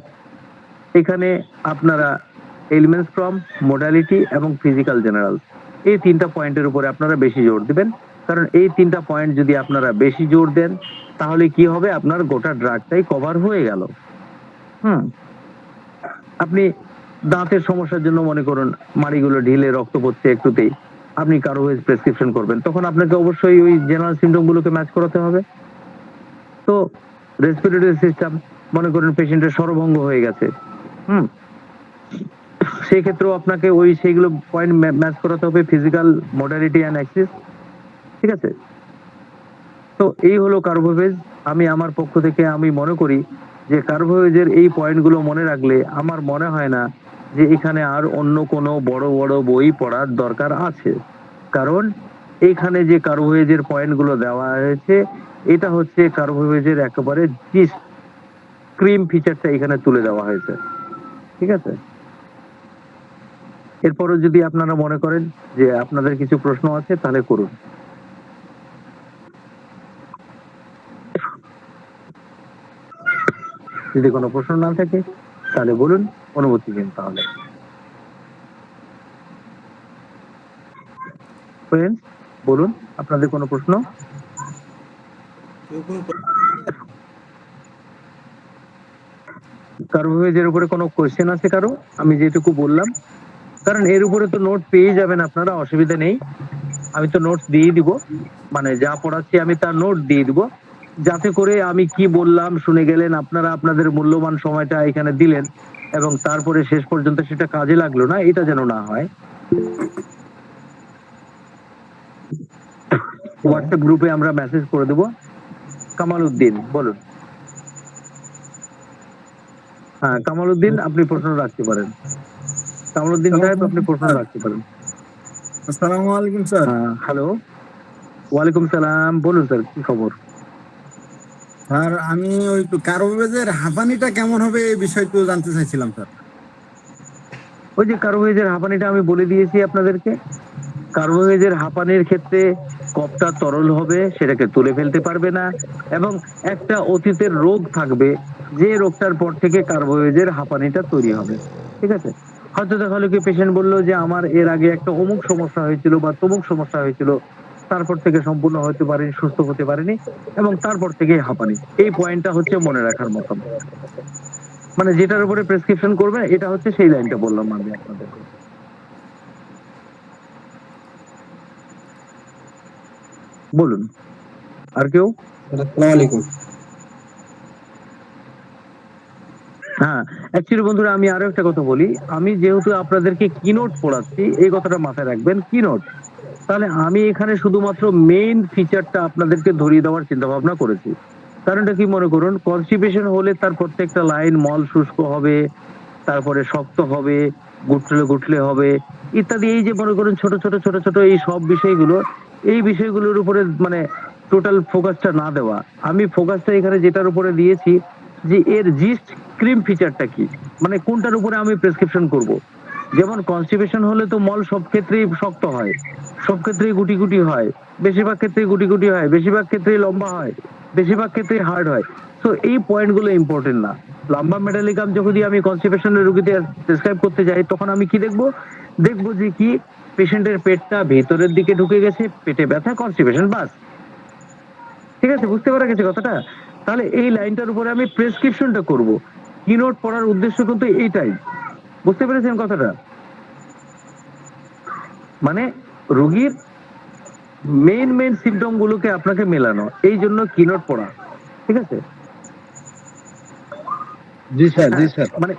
এখানে আপনারা এলিমেন্টস ফ্রম, মোডালিটি এবং ফিজিক্যাল জেনারেল, এই তিনটা পয়েন্টের উপরে আপনারা বেশি জোর দিবেন, কারণ এই তিনটা পয়েন্ট যদি আপনারা বেশি জোর দেন তাহলে কি হবে, আপনার গোটা ড্রাগটাই কভার হয়ে গেল। আপনি দাঁতের সমস্যার জন্য মনে করুন মাড়িগুলো ঢিলে রক্ত পড়ছে একটুতেই, আপনি কার্বোভেজ প্রেসক্রিপশন করবেন, তখন আপনাকে অবশ্যই ওই জেনারেল সিমটম গুলোকে ম্যাচ করাতে হবে। তো রেসপিরেটরি সিস্টেম, মনে করেন পেশেন্টের স্বরভঙ্গ হয়ে গেছে, সেই ক্ষেত্রেও আপনাকে ওই সেইগুলো পয়েন্ট ম্যাচ করাতে হবে, ফিজিক্যাল মডালিটি অ্যান্ড অ্যাক্সিস। ঠিক আছে, তো এই হলো কার্বোভেজ। আমি আমার পক্ষ থেকে আমি মনে করি যে কার্বোভেজের এই পয়েন্টগুলো মনে রাখলে আমার মনে হয় না যে এখানে আর অন্য কোনো বড় বড় বই পড়ার দরকার আছে, কারণ এইখানে যে কার্বোভেজের পয়েন্টগুলো দেওয়া হয়েছে এটা হচ্ছে কার্বোভেজের একেবারে জিস্ট ক্রিম ফিচারটা এখানে তুলে দেওয়া হয়েছে। ঠিক আছে, এরপরও যদি আপনারা মনে করেন যে আপনাদের কিছু প্রশ্ন আছে তাহলে করুন। যদি কোনো প্রশ্ন না থাকে তাহলে বলুন, অনুমতি দিন তাহলে। ফ্রেন্ডস বলুন আপনাদের কোনো প্রশ্ন? কেউ কোনো কার্বোভেজের উপরে কোনো কোয়েশ্চেন আছে কারো? আমি যেটুকু বললাম, কারণ এর উপরে তো নোট পেয়ে যাবেন আপনারা, অসুবিধা নেই। আমি তো নোটস দিয়ে দিব, মানে যা পড়াচ্ছি আমি তার নোট দিয়ে দিব, যাতে করে আমি কি বললাম শুনে গেলেন, আপনারা আপনাদের মূল্যবান সময়টা এখানে দিলেন এবং তারপরে শেষ পর্যন্ত সেটা কাজে লাগলো না, এটা যেন না হয়। হোয়াটসঅ্যাপ গ্রুপে আমরা মেসেজ করে দেব। কামাল উদ্দিন বলুন। হ্যাঁ কামাল উদ্দিন, আপনি প্রশ্ন রাখতে পারেন। কামাল উদ্দিন সাহেব আপনি প্রশ্ন রাখতে পারেন। আসসালামু আলাইকুম স্যার। হ্যালো, ওয়ালাইকুম সালাম, বলুন স্যার কি খবর? স্যার আমি ওই কার্বোভেজের হাঁপানিটা কেমন হবে এই বিষয়টা জানতে চাইছিলাম স্যার। ওই যে কার্বোভেজের হাঁপানিটা আমি বলে দিয়েছি আপনাদেরকে। কার্বোভেজের হাঁপানির ক্ষেত্রে কফটা তরল হবে, সেটাকে তুলে ফেলতে পারবে না, এবং একটা অতীতের রোগ থাকবে যে রোগটার পর থেকে কার্বোভেজের হাঁপানিটা তৈরি হবে। ঠিক আছে, হয়তো দেখা হলো কি পেশেন্ট বললো যে আমার এর আগে একটা অমুক সমস্যা হয়েছিল বা তমুক সমস্যা হয়েছিল, তারপর থেকে সম্পূর্ণ হতে পারেনি, সুস্থ হতে পারেনি, এবং তারপর থেকে হাঁপানি। এই পয়েন্টটা হচ্ছে মনে রাখার মতন, মানে যেটার উপরে প্রেসক্রিপশন করবে এটা হচ্ছে সেই লাইনটা বললাম আমি আপনাদেরকে। বলুন আর কেউ? আসসালামু আলাইকুম। হ্যাঁ, অ্যাকচুয়ালি বন্ধুরা আমি আরো একটা কথা বলি, আমি যেহেতু আপনাদেরকে কিনোট পড়াচ্ছি, এই কথাটা মাথায় রাখবেন, কিনোট, তাহলে আমি এখানে শুধুমাত্র মেইন ফিচারটা আপনাদেরকে ধরিয়ে দেওয়ার চিন্তা ভাবনা করেছি। কারণটা কি মনে করুন, কনস্টিপেশন হলে তার প্রত্যেকটা লাইন মল শুষ্ক হবে, তারপরে শক্ত হবে, গুটলে গুটলে হবে ইত্যাদি, এই যে মনে করুন ছোট ছোট ছোট ছোট এই সব বিষয়গুলো, এই বিষয়গুলোর উপরে মানে টোটাল ফোকাসটা না দেওয়া, আমি ফোকাসটা এখানে যেটার উপরে দিয়েছি যে এর জিস্ট ক্রিম ফিচারটা কি, মানে কোনটার উপরে আমি প্রেসক্রিপশন করব। যেমন কনস্টিপেশন হলে তো মল সব ক্ষেত্রেই শক্ত হয়, সব ক্ষেত্রেই গুটি গুটি হয়, বেশিরভাগ ক্ষেত্রেই গুটি গুটি হয়, বেশিরভাগ ক্ষেত্রেই লম্বা হয়, বেশিরভাগ ক্ষেত্রেই হার্ড হয়। তো এই পয়েন্টগুলো ইম্পর্টেন্ট না। লম্বা মেটালিকাম যদি আমি কনস্টিপেশনের রোগীতে প্রেসক্রাইব করতে যাই, তখন আমি কি দেখবো? দেখবো যে কি পেশেন্টের পেটটা ভেতরের দিকে ঢুকে গেছে, পেটে ব্যথা, কনস্টিপেশন, বাস। ঠিক আছে, বুঝতে পারা গেছে কথাটা? তাহলে এই লাইনটার উপরে আমি প্রেসক্রিপশনটা করব। কিনোট পড়ার উদ্দেশ্য কিন্তু এইটাই, বুঝতে পেরেছেন কথাটা? মানে রোগীর মেইন মেইন সিমটম গুলোকে আপনাকে মেলানো, এই জন্য কিনোট পড়া। ঠিক আছে, জি স্যার, জি স্যার। মানে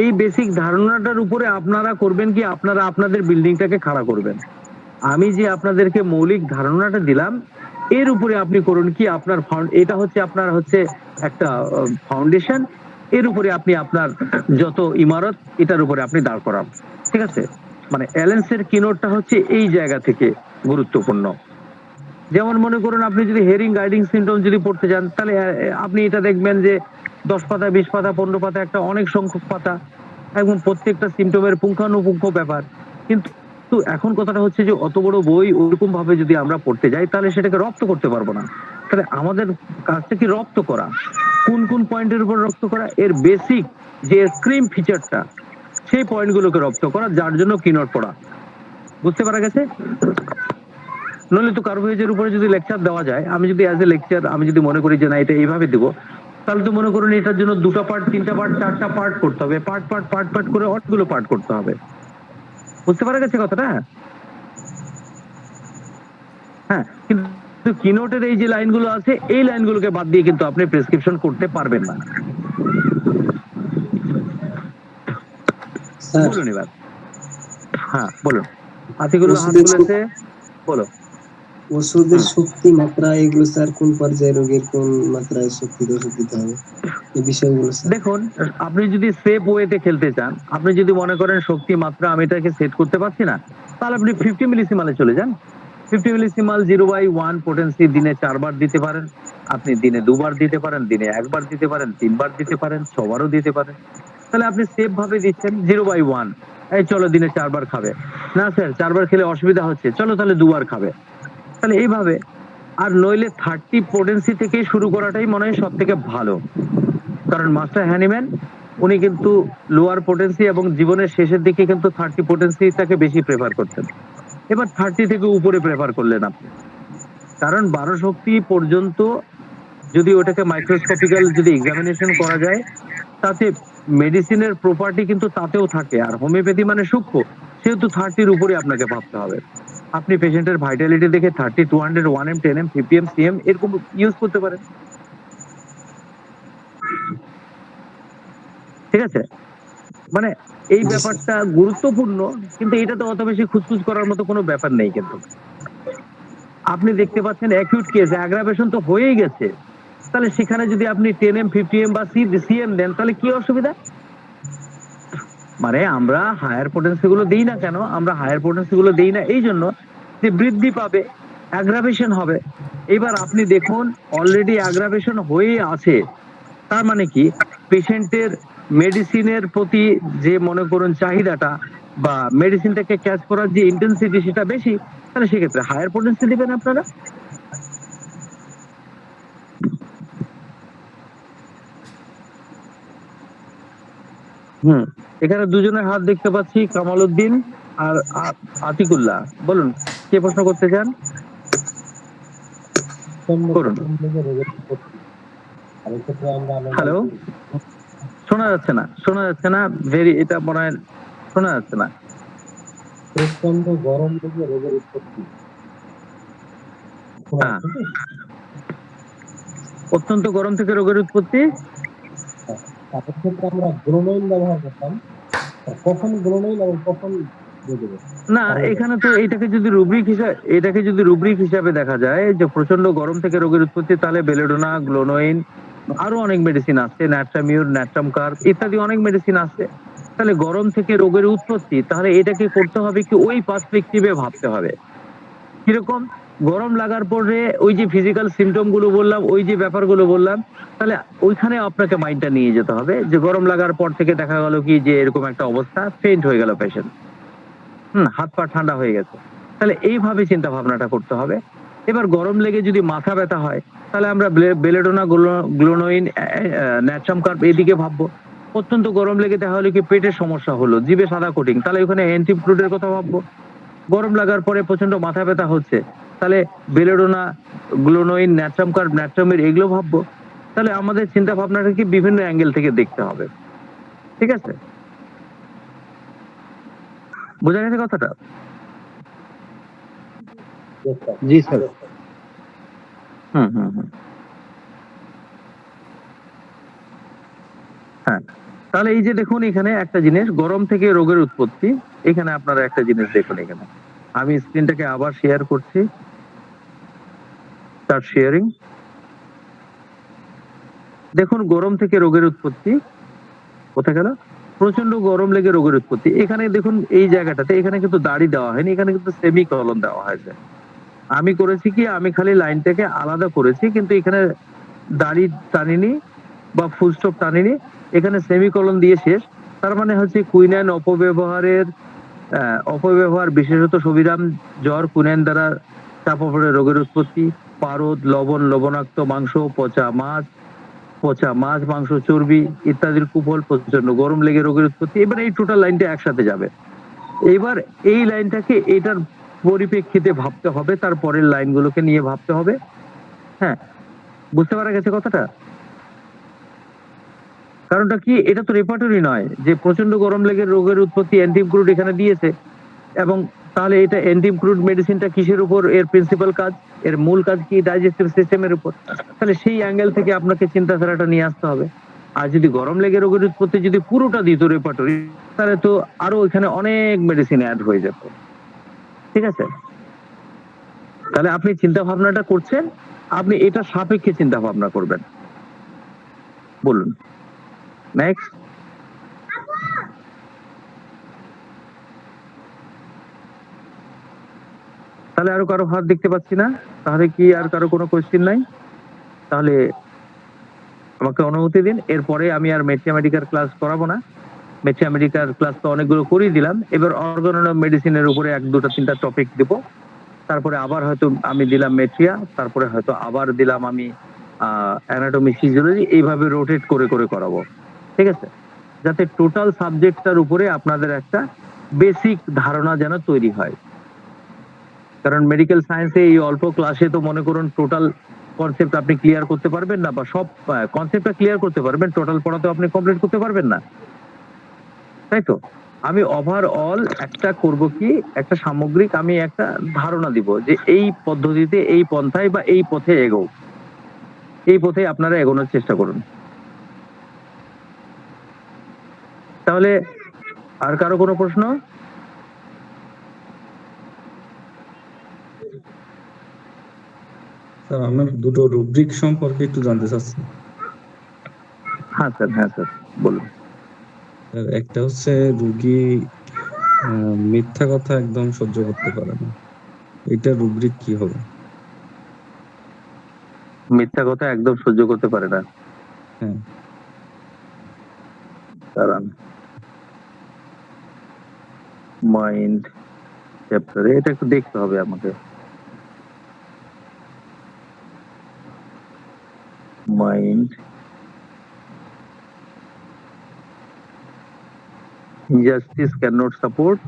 এই বেসিক ধারণাটার উপরে আপনারা করবেন কি, আপনারা আপনাদের বিল্ডিংটাকে খাড়া করবেন। আমি যে আপনাদেরকে মৌলিক ধারণাটা দিলাম, এর উপরে আপনি করুন কি আপনার এটা হচ্ছে আপনার হচ্ছে একটা ফাউন্ডেশন, এর উপরে আপনি আপনার যত ইমারত এটার উপরে আপনি দাঁড় করান। ঠিক আছে, মানে অ্যালেন্সের কিনোটটা হচ্ছে এই জায়গা থেকে গুরুত্বপূর্ণ। যেমন মনে করুন আপনি যদি হেয়ারিং গাইডিং সিম্পটম যদি পড়তে যান, তাহলে আপনি এটা দেখবেন যে 10 পাতা, 20 পাতা, 15 পাতা, একটা অনেক সংখ্যক পাতা, এবং প্রত্যেকটা সিম্পটমের পুঙ্খানুপুঙ্খ ব্যাপার। কিন্তু এখন কথাটা হচ্ছে যে অত বড় বই ওরকম ভাবে যদি আমরা পড়তে যাই, তাহলে সেটাকে রপ্ত করতে পারবো না। তাহলে আমাদের কাজটা কি রপ্ত করা, কোন কোন পয়েন্টের উপর রপ্ত করা, এর বেসিক যে ক্রিম ফিচারটা, সেই পয়েন্টগুলোকে রপ্ত করা, যার জন্য কিনোট পড়া। বুঝতে পারা গেছে? নইলে তো কার্বোহাইড্রেটের উপরে যদি লেকচার দেওয়া যায়, আমি যদি অ্যাজ এ লেকচার আমি যদি মনে করি যে না এটা এইভাবে দিব, তাহলে তো মনে করুন এটার জন্য 2টা পার্ট, 3টা পার্ট, 4টা পার্ট করতে হবে। পার্ট করে অনেকগুলো পার্ট করতে হবে। বুঝতে পারা গেছে কথাটা? হ্যাঁ, কিন্তু কিনোটের এই যে লাইনগুলো আছে, এই লাইনগুলোকে বাদ দিয়ে কিন্তু আপনি প্রেসক্রিপশন করতে পারবেন না। স্যার বলুন এবার। হ্যাঁ, বলুন। আতিকুল্লাহ হাত ওষুধের তুলেছে, বলো। ওষুধের হুম। শক্তি মাত্রা এগুলো স্যার কোন পর্যায়ে রোগীর কোন মাত্রায় শক্তিতে ওষুধ দিতে হবে এই বিষয়গুলো স্যার। দেখুন, আপনি যদি সেফ ওয়েতে খেলতে চান, আপনি যদি মনে করেন শক্তি মাত্রা আমি এটাকে সেট করতে পারছি না, তাহলে আপনি 50 মিলিসিমালে চলে যান। 50 মিলিসিমাল 0/1 পোটেন্সি দিনে 4 বার দিতে পারেন। আপনি দিনে 2 বার দিতে পারেন, দিনে 1 বার দিতে পারেন, 3 বার দিতে পারেন, 6 বারও দিতে পারেন। তাহলে আপনি সেফ ভাবে দিচ্ছেন 0/1। এই চলো দিনে 4 বার খাবে। না স্যার 4 বার খেলে অসুবিধা হচ্ছে। চলো তাহলে 2 বার খাবে। তাহলে এইভাবে, আর নইলে 30 পোটেন্সি থেকে শুরু করাটাই মনে হয় সবথেকে ভালো। কারণ মাস্টার হ্যানিম্যান উনি কিন্তু লোয়ার পোটেন্সি এবং জীবনের শেষের দিকে কিন্তু 30 পোটেন্সিটাকে বেশি প্রেফার করতেন। এবার 30 থেকে উপরে প্রেফার করলেন আপনি। কারণ 12 শক্তি পর্যন্ত যদি ওটাকে মাইক্রোস্কোপিক্যাল যদি এক্সামিনেশন করা যায়, তাতে মেডিসিনের প্রপার্টি কিন্তু তাতেও থাকে। আর হোমিওপ্যাথি মানে সূক্ষ্ম, সেহেতু 30 এর উপরে আপনাকে ভাবতে হবে। আপনি পেশেন্টের ভাইটালিটি দেখে 30, 200, 1M, 10M, 50M, CM এরকম ইউজ করতে পারেন। ঠিক আছে? মানে এই জি স্যার। ব্যাপারটা গুরুত্বপূর্ণ, কিন্তু এটাতে অত বেশি খুঁতখুঁত করার মতো কোনো ব্যাপার নেই কিন্তু। আপনি দেখতে পাচ্ছেন অ্যাকিউট কেস অ্যাগ্রাভেশন তো হয়েই গেছে। তাহলে সেখানে যদি আপনি 10M, 50M বা CM দেন তাহলে কি অসুবিধা? মানে আমরা হায়ার পোটেন্সি গুলো দেই না কেন? আমরা হায়ার পোটেন্সি গুলো দেই না এইজন্য যে বৃদ্ধি পাবে, অ্যাগ্রাভেশন হবে। এবার আপনি দেখুন অলরেডি অ্যাগ্রাভেশন হয়েই আছে। তার মানে কি পেশেন্টের মেডিসিনের প্রতি যে মনে করুন চাহিদাটা বা মেডিসিনটাকে ক্যাচ করার যে ইন্টেন্সিটি সেটা বেশি, তাহলে সেক্ষেত্রে হায়ার পোটেন্সি দিবেন আপনারা। হুম। এখানে দুজনের হাত দেখতে পাচ্ছি, কামাল উদ্দিন আর আতিকুল্লাহ। বলুন, কে প্রশ্ন করতে চান? করুন। হ্যালো, শোনা যাচ্ছে না, শোনা যাচ্ছে না। ভেরি এটা মনে হয় শোনা যাচ্ছে না। প্রচন্ড গরম থেকে রোগের উৎপত্তি। হ্যাঁ, অত্যন্ত গরম থেকে রোগের উৎপত্তি। তাদের ক্ষেত্রে আমরা গ্লোনাইন ব্যবহার করতাম। কখন গ্লোনাইন এবং কখন দিয়ে দেবো? না, এখানে তো এটাকে যদি রুব্রিক হিসাবে দেখা যায় যে প্রচন্ড গরম থেকে রোগের উৎপত্তি, তাহলে বেলেডোনা, গ্লোনোইন, আরো অনেক মেডিসিন আছে, ন্যাট্রামিউর, ন্যাট্রামকার ইত্যাদি অনেক মেডিসিন আছে। তাহলে গরম থেকে রোগের উৎপত্তি, তাহলে এটাকে করতে হবে কি ওই পার্সপেক্টিভে ভাবতে হবে। কিরকম? গরম লাগার পরে ওই যে ফিজিক্যাল সিমটম গুলো বললাম, ওই যে ব্যাপারগুলো বললাম, তাহলে ওইখানে আপনাকে মাইন্ডটা নিয়ে যেতে হবে যে গরম লাগার পর থেকে দেখা গেল কি যে এরকম একটা অবস্থা, ফেইন্ট হয়ে গেল পেশেন্ট। হাত পা ঠান্ডা হয়ে গেছে। তাহলে এইভাবে চিন্তা ভাবনাটা করতে হবে। এবার গরম লেগে যদি মাথা ব্যথা হয়, তাহলে আমরা বেলেডোনা, গ্লোনোইন, ন্যাট্রাম কার্ব এদিকে ভাববো। অত্যন্ত গরম লেগে দেখা হলো কি পেটের সমস্যা হলো, জিভে সাদা কোটিং, তাহলে ওখানে অ্যান্টিফ্লুডের কথা ভাববো। গরম লাগার পরে প্রচন্ড মাথা ব্যথা হচ্ছে, তাহলে বেলেডোনা, গ্লোনোইন, ন্যাট্রাম কার্ব, ন্যাট্রামের এগুলো ভাববো। তাহলে আমাদের চিন্তা ভাবনাটাকে বিভিন্ন অ্যাঙ্গেল থেকে দেখতে হবে। ঠিক আছে? বোঝা গেছে কথাটা? জি স্যার। হুম। হ্যাঁ, তাহলে এই যে দেখুন এখানে একটা জিনিস, গরম থেকে রোগের উৎপত্তি। এখানে আপনারা একটা জিনিস দেখুন, এখানে আমি স্ক্রিনটাকে আবার শেয়ার করছি। Start sharing. দেখুন গরম থেকে রোগের উৎপত্তি কোথায় গেল? প্রচন্ড গরম লেগে রোগের উৎপত্তি। এখানে দেখুন এই জায়গাটাতে এখানে কিন্তু দাড়ি দেওয়া হয়নি, এখানে কিন্তু সেমিকলন দেওয়া হয়েছে। আমি করেছি কি, আমি খালি লাইনটাকে আলাদা করেছি, কিন্তু এখানে দাড়ি টানিনি বা ফুল স্টপ টানিনি, এখানে সেমিকলন দিয়ে শেষ। তার মানে হচ্ছে কুইনাইন অপব্যবহার বিশেষত সবিরাম জ্বর কুইনাইন দ্বারা চাপা পড়ে রোগের উৎপত্তি, পারদ, লবণ, লবণাক্ত মাংস, পচা মাছ, মাংস, চর্বি ইত্যাদির কুফল, প্রচন্ড গরম লেগে রোগের উৎপত্তি। এবার এই টোটাল লাইনটা একসাথে যাবে। এবার এই লাইনটাকে এটার পরিপ্রেক্ষিতে ভাবতে হবে, তারপরের লাইনগুলোকে নিয়ে ভাবতে হবে। হ্যাঁ, বুঝতে পারা গেছে কথাটা? কারণটা কি, এটা তো রেপার্টরি নয় যে প্রচন্ড গরম লেগে রোগের উৎপত্তি অ্যান্টিম ক্রুড এখানে দিয়েছে, এবং তাহলে এটা অ্যান্টিম ক্রুড মেডিসিনটা কিসের উপর, এর প্রিন্সিপাল কাজ, এর মূল কাজ কি, ডাইজেস্টিভ সিস্টেমের উপর। তাহলে সেই অ্যাঙ্গেল থেকে আপনাকে চিন্তাধারাটা নিয়ে আসতে হবে। আর যদি গরম লেগে রোগের উৎপত্তি যদি পুরোটা দিত রেপার্টরি, তাহলে তো আরো এখানে অনেক মেডিসিন অ্যাড হয়ে যেত। ঠিক আছে, তাহলে আপনি চিন্তা ভাবনাটা করছেন, আপনি এটা সাপেক্ষে চিন্তা ভাবনা করবেন। বলুন নেক্সট। তাহলে আরো কারো হাত দেখতে পাচ্ছি না, তাহলে কি আর কারো কোনো কোয়েশ্চেন নাই? তাহলে আমাকে অনুমতি দিন, এরপরে আমি আর ম্যাথমেটিক্যাল ক্লাস করাবো না। ম্যাথমেটিক্যাল ক্লাস তো অনেকগুলো করিয়ে দিলাম, এবার অর্গান মেডিসিনের উপরে 1-2-3টা টপিক দেব, তারপরে আবার হয়তো আমি দিলাম মেট্রিয়া, তারপরে হয়তো আবার দিলাম আমি অ্যানাটমি ফিজিওলজি, এইভাবে রোটেট করে করে করাবো। ঠিক আছে, যাতে টোটাল সাবজেক্টটার উপরে আপনাদের একটা বেসিক ধারণা যেন তৈরি হয়। কারণ মেডিকেল সায়েন্সে এই অল্প ক্লাসে তো মনে করুন টোটাল কনসেপ্ট আপনি ক্লিয়ার করতে পারবেন না, বা সব কনসেপ্টটা ক্লিয়ার করতে পারবেন, টোটাল পড়া তো আপনি কমপ্লিট করতে পারবেন না, তাই তো? আমি ওভারঅল একটা করব কি, একটা সামগ্রিক আমি একটা ধারণা দিব যে এই পদ্ধতিতে, এই পন্থায় বা এই পথে এগোও, এই পথে আপনারা এগোনোর চেষ্টা করুন। তাহলে আর কারো কোনো প্রশ্ন? স্যার আমার দুটো রুব্রিক সম্পর্কে একটু জানতে চাচ্ছি। হ্যাঁ স্যার বলুন। স্যার একটা হচ্ছে রুগী মিথ্যা কথা একদম সহ্য করতে পারে না, এটা রুব্রিক কি হবে? মিথ্যা কথা একদম সহ্য করতে পারে না, হ্যাঁ দাঁড়ান, মাইন্ড চ্যাপ্টারে এটা একটু দেখতে হবে আমাকে। মাইন্ড injustice cannot support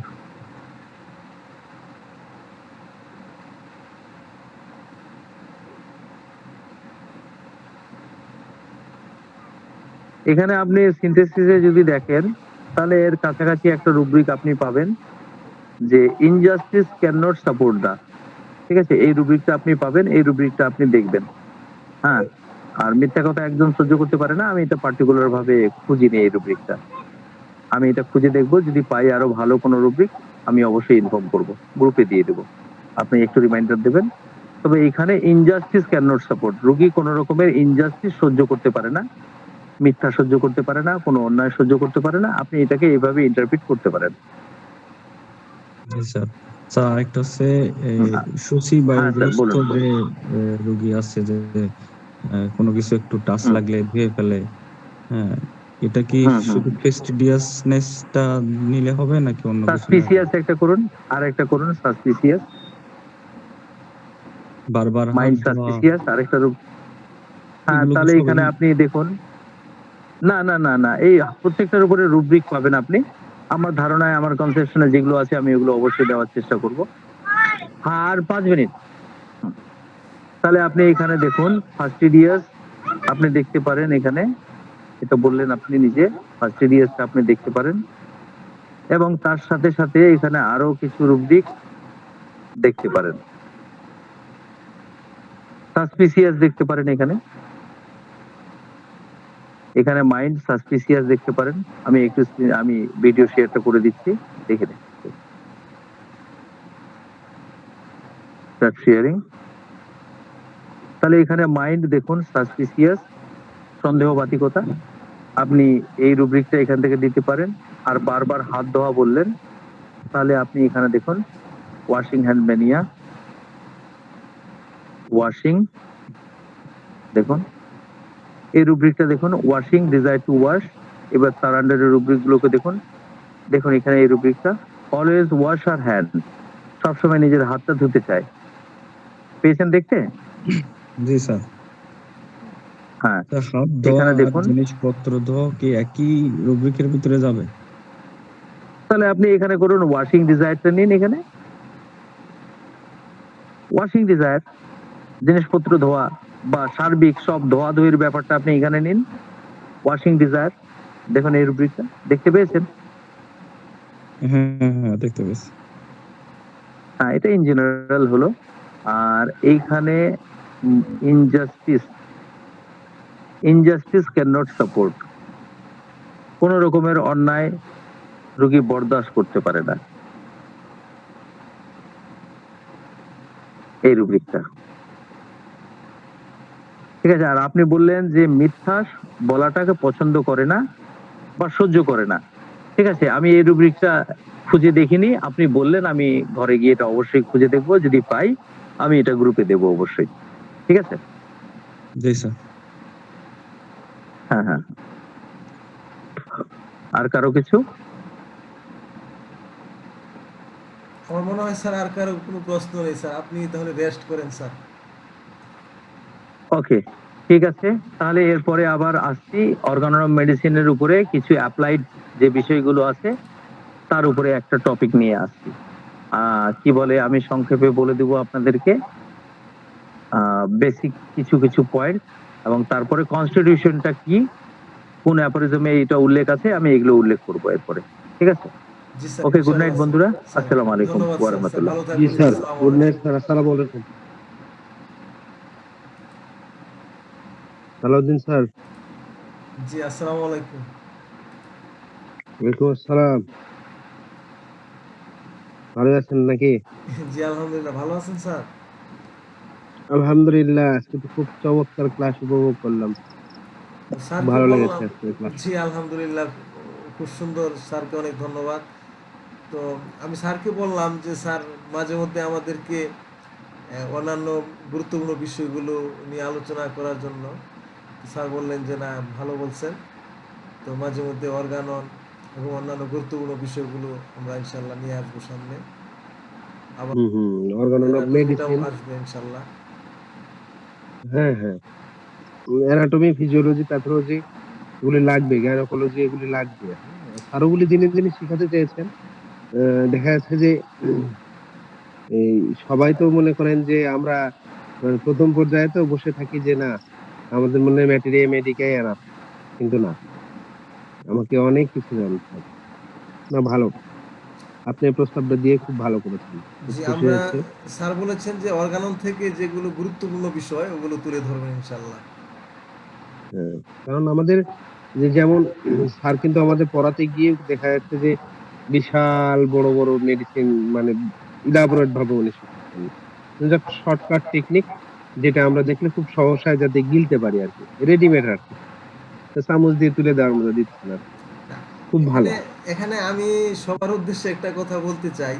এখানে আপনি সিনথেসিসে যদি দেখেন তাহলে এর কাছাকাছি একটা রুব্রিক আপনি পাবেন যে ইনজাস্টিস ক্যান নট সাপোর্ট দা। ঠিক আছে, এই রুব্রিকটা আপনি পাবেন, এই রুব্রিকটা আপনি দেখবেন। হ্যাঁ, আর মিথ্যা কথা একদম সহ্য করতে পারে না, আমি এটা পার্টিকুলার ভাবে খুঁজিনি এই রুব্রিকটা, আমি এটা খুঁজে দেখবো, যদি পাই আরো ভালো কোনো রুব্রিক আমি অবশ্যই ইনফর্ম করব, গ্রুপে দিয়ে দেবো, আপনি একটু রিমাইন্ডার দেবেন। তবে এখানে ইনজাস্টিস ক্যান নট সাপোর্ট, রোগী কোন রকমের ইনজাস্টিস সহ্য করতে পারে না, মিথ্যা সহ্য করতে পারে না, কোনো অন্যায় সহ্য করতে পারে না, আপনি এটাকে এইভাবে ইন্টারপ্রিট করতে পারেন। স্যার। স্যার আরেকটা হচ্ছে সুচি হ্যাঁ স্যার বায়ুগ্রস্ত বলুন। যে রোগী আছে যে কোনো কিছু একটু টাচ হুম, লাগলে ধুয়ে ফেলে, হ্যাঁ এটা কি হুম, হুম। শুধু ফেস্টিডিয়াসনেসটা নিলে হবে নাকি অন্য কিছু নেওয়া সাসপিসিয়াস যাবে? একটা করুন, আর একটা করুন সাসপিসিয়াস, বারবার হাত মাইন্ড ধোয়া, সাসপিসিয়াস আরেকটা রূপ। হ্যাঁ, এগুলো কি তাহলে সবই? এখানে আপনি দেখুন, না না না না, এই প্রত্যেকটার উপরে রুব্রিক পাবেন আপনি। আমার ধারণায়, আমার কনসেপশনে যেগুলো আছে আমি ওগুলো অবশ্যই দেওয়ার চেষ্টা করব। হ্যাঁ, আর 5 মিনিট। তাহলে আপনি এখানে দেখুন ফাস্টিডিয়াস আপনি দেখতে পারেন, এখানে এটা বললেন আপনি নিজে, ফাস্টিডিয়াসটা আপনি দেখতে পারেন, এবং তার সাথে সাথে এখানে আরো কিছু রুব্রিক দেখতে পারেন। সাসপিসিয়াস দেখতে পারেন, এখানে এখানে মাইন্ড সাসপিসিয়াস দেখতে পারেন। আমি একটু আমি ভিডিও শেয়ারটা করে দিচ্ছি, দেখে নিন। Start sharing. তাহলে এখানে মাইন্ড দেখুন সাসপিসিয়াস, সন্দেহবাতিকতা, আপনি এই রুব্রিকটা এখান থেকে দিতে পারেন। আর বারবার হাত ধোয়া বললেন, তাহলে আপনি এখানে দেখুন ওয়াশিং হ্যান্ড ম্যানিয়া, ওয়াশিং দেখুন, এই রুব্রিকটা দেখুন ওয়াশিং ডিজায়ার টু ওয়াশ। এবার তার আন্ডারের রুব্রিক গুলোকে দেখুন, দেখুন এখানে এই রুব্রিকটা অলওয়েজ ওয়াশ আর হ্যান্ড, সবসময় নিজের হাতটা ধুতে চায়, পেয়েছেন দেখতে? জি স্যার। হ্যাঁ, স্যার হাত ধোয়া এখানে আর দেখুন, জিনিসপত্র ধোয়া কি একই রুব্রিকের ভিতরে যাবে? তাহলে আপনি এখানে করুন ওয়াশিং ডিজায়ারটা নিন, এখানে ওয়াশিং ডিজায়ার, জিনিসপত্র ধোয়া বা সার্বিক সব ধোয়া ধুয়ির ব্যাপারটা আপনি এখানে নিন, ওয়াশিং ডিজায়ার। দেখুন এই রুব্রিকটা দেখতে পেয়েছেন? হ্যাঁ, হ্যাঁ, দেখতে পেয়েছি। হ্যাঁ, এটা ইন জেনারেল হলো। আর এইখানে injustice injustice can not support, কোন রকমের অন্যায় রোগী বরদাস্ত করতে পারে না, এই রুব্রিকটা। ঠিক আছে। আর আপনি বললেন যে মিথ্যা বলাটাকে পছন্দ করে না বা সহ্য করে না। ঠিক আছে, আমি এই রুব্রিকটা খুঁজে দেখিনি, আপনি বললেন, আমি ঘরে গিয়ে এটা অবশ্যই খুঁজে দেখবো, যদি পাই আমি এটা গ্রুপে দেবো অবশ্যই। ঠিক আছে। জি স্যার। হ্যাঁ, হ্যাঁ। আর কারো কিছু? আমার মনে হয় স্যার আর কারো কোনো প্রশ্ন নেই স্যার, আপনি তাহলে রেস্ট করেন স্যার। ওকে, ঠিক আছে। তাহলে এরপরে আবার আসছি অর্গানন মেডিসিনের উপরে কিছু অ্যাপ্লাইড যে বিষয়গুলো আছে তার উপরে একটা টপিক নিয়ে আসছি। কি বলে, আমি সংক্ষেপে বলে দিব আপনাদেরকে বেসিক কিছু কিছু পয়েন্ট, এবং তারপরে কনস্টিটিউশনটা কি, কোন অ্যাপোরিজমে এটা উল্লেখ আছে, আমি এগুলো উল্লেখ করব এরপরে। ঠিক আছে। জি স্যার, ওকে, গুড নাইট ইনশাআল্লাহ বন্ধুরা। স্যার। আসসালামু আলাইকুম ধন্যবাদ ওয়া স্যার, স্যার রাহমাতুল্লাহ। ভালো জি থাকবেন। স্যার, আসসালামু গুড নাইট আলাইকুম। স্যার, আসসালামু আলাইকুম। সালাউদ্দিন স্যার। জি, আসসালামু আলাইকুম। ওয়ালাইকুম আসসালাম। ভালো আছেন নাকি? জি আলহামদুলিল্লাহ, ভালো আছেন স্যার? আলহামদুলিল্লাহ, আজকে তো খুব চমৎকার ক্লাস উপভোগ করলাম। খুব স্যারকে ভালো লেগেছে বললাম, আজকের ক্লাস। জি আলহামদুলিল্লাহ, খুব সুন্দর, স্যারকে অনেক ধন্যবাদ। তো আমি স্যারকে বললাম যে স্যার মাঝে মধ্যে আমাদেরকে অন্যান্য গুরুত্বপূর্ণ বিষয়গুলো নিয়ে আলোচনা করার জন্য। স্যার বললেন যে না, ভালো বলছেন। তো মাঝে মধ্যে অর্গানন এবং অন্যান্য গুরুত্বপূর্ণ বিষয়গুলো আমরা ইনশাল্লাহ নিয়ে আসবো সামনে। আবার অর্গানন অফ অ্যানাটমিটাও মেডিসিন। আসবে ইনশাল্লাহ। হ্যাঁ, হ্যাঁ। অ্যানাটমি, ফিজিওলজি, প্যাথোলজি এগুলি লাগবে, গাইনোকোলজি এগুলি লাগবে। হ্যাঁ, স্যার ওগুলি দিনে দিনে শিখাতে চেয়েছেন। দেখা যাচ্ছে যে এই সবাই তো মনে করেন যে আমরা প্রথম পর্যায়ে তো বসে থাকি যে না, আমাদের মনে হয় ম্যাটেরিয়া মেডিকাই এনাফ, কিন্তু না, আমাকে অনেক কিছু জানতে হবে। না, ভালো, আপনি এই প্রস্তাবটা দিয়ে খুব ভালো করেছেন, খুব জি, খুশি আমরা হয়েছি। স্যার বলেছেন যে অর্গানন থেকে যেগুলো গুরুত্বপূর্ণ বিষয় ওগুলো তুলে ধরবেন ইনশাল্লাহ। হ্যাঁ, কারণ আমাদের যে যেমন স্যার কিন্তু আমাদের পড়াতে গিয়ে দেখা যাচ্ছে যে বিশাল বড় বড় মেডিসিন, মানে ইলাবোরেট ভাবে উনি শিখাচ্ছেন। শর্টকাট টেকনিক, যেটা আমরা দেখলে খুব সহসায় যাতে গিলতে পারি আর কি, রেডিমেড আর কি, তো চামচ দিয়ে তুলে দেওয়ার মতো দিচ্ছেন আর কি। খুব ভালো। এখানে এখানে আমি সবার উদ্দেশ্যে একটা কথা বলতে চাই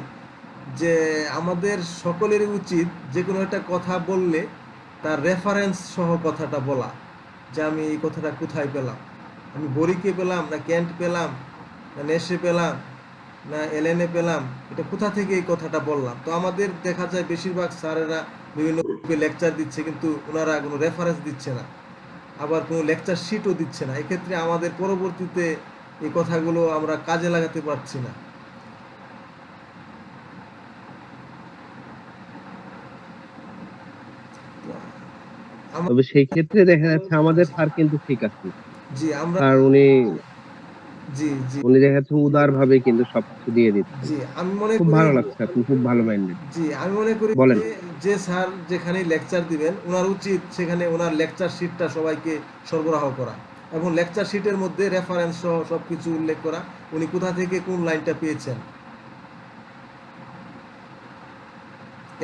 যে আমাদের সকলেরই উচিত যে কোনো একটা কথা বললে তার রেফারেন্স সহ কথাটা বলা, যে আমি এই কথাটা কোথায় পেলাম, আমি বরিকে পেলাম না ক্যান্ট পেলাম না নেশে পেলাম না এলেনে পেলাম, এটা কোথা থেকে এই কথাটা বললাম। তো আমাদের দেখা যায় বেশিরভাগ স্যারেরা বিভিন্ন লেকচার দিচ্ছে কিন্তু ওনারা কোনো রেফারেন্স দিচ্ছে না, আবার কোনো লেকচার শিটও দিচ্ছে না। এক্ষেত্রে আমাদের পরবর্তীতে এই কথাগুলো আমরা কাজে লাগাতে পারছি না। তবে সেই ক্ষেত্রে দেখা যাচ্ছে আমাদের স্যার কিন্তু ঠিক আছে। জি আমরা স্যার উনি জি জি উনি দেখা যাচ্ছে উদার ভাবে কিন্তু সবকিছু দিয়ে দিচ্ছেন। জি আমি মনে খুব করি ভালো লাগছে, আপনি খুব ভালো মাইন্ডেড। জি আমি মনে করি বলেন। যে যে স্যার যেখানে লেকচার দিবেন ওনার উচিত সেখানে ওনার লেকচার শিটটা সবাইকে সরবরাহ করা এবং লেকচার শিটের মধ্যে রেফারেন্স সহ সবকিছু উল্লেখ করা, উনি কোথা থেকে কোন লাইনটা পেয়েছেন।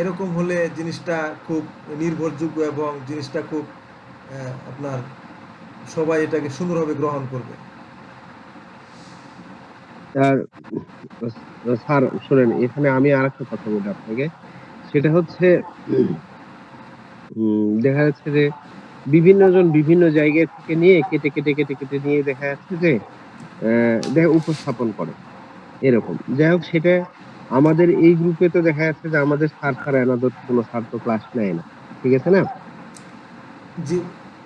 এরকম হলে জিনিসটা খুব নির্ভরযোগ্য এবং জিনিসটা খুব আপনার সবাই এটাকে সুন্দরভাবে গ্রহণ করবে। আর স্যার শোনেন, এখানে আমি আরেকটা কথা বলি আপনাকে। সেটা হচ্ছে দেখা যাচ্ছে যে বিভিন্ন জন বিভিন্ন জায়গা থেকে নিয়ে কেটে নিয়ে দেখা যাচ্ছে যে উপস্থাপন করে এরকম। যাই হোক, সেটা আমাদের এই গ্রুপে তো দেখা যাচ্ছে যে আমাদের স্যার ছাড়া এনাদের কোনো স্যার তো ক্লাস নেয় না। ঠিক আছে না? জি,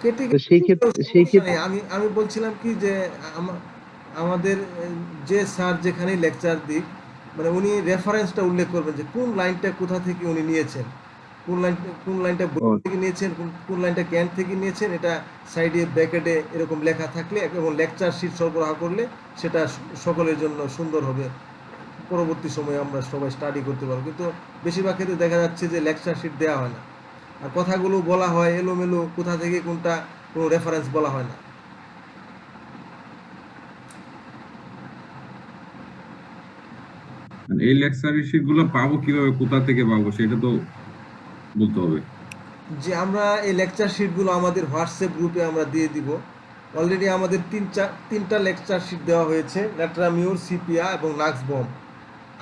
কেটে তো সেই কেটে ক্ষেত্রে সমস্যা নেই। আমি আমি বলছিলাম কি যে আমাদের যে স্যার যেখানেই লেকচার দিক, মানে উনি রেফারেন্সটা উল্লেখ করবেন যে কোন লাইনটা কোথা থেকে উনি নিয়েছেন। কোন লাইনটা বই থেকে নিয়েছেন, কোন লাইনটা ক্যান থেকে নিয়েছেন, এটা সাইডে ব্র্যাকেটে এরকম লেখা থাকলে এবং লেকচার শিট সরবরাহ করলে সেটা সকলের জন্য সুন্দর হবে। পরবর্তী সময়ে আমরা সবাই স্টাডি করতে পারবো। কিন্তু বেশিরভাগ ক্ষেত্রে দেখা যাচ্ছে যে লেকচার শিট দেওয়া হয় না, আর কথাগুলো বলা হয় এলোমেলো, কোথা থেকে কোনটা কোনো রেফারেন্স বলা হয় না। মানে এই লেকচার শিট গুলো পাবো কিভাবে, কোথা থেকে পাবো সেটা তো বলতে হবে। যে আমরা এই লেকচার শিটগুলো আমাদের হোয়াটসঅ্যাপ গ্রুপে আমরা দিয়ে দিব। অলরেডি আমাদের তিনটা লেকচার শিট দেওয়া হয়েছে, ল্যাট্রামিউর, সিপিয়া এবং লাক্স বম।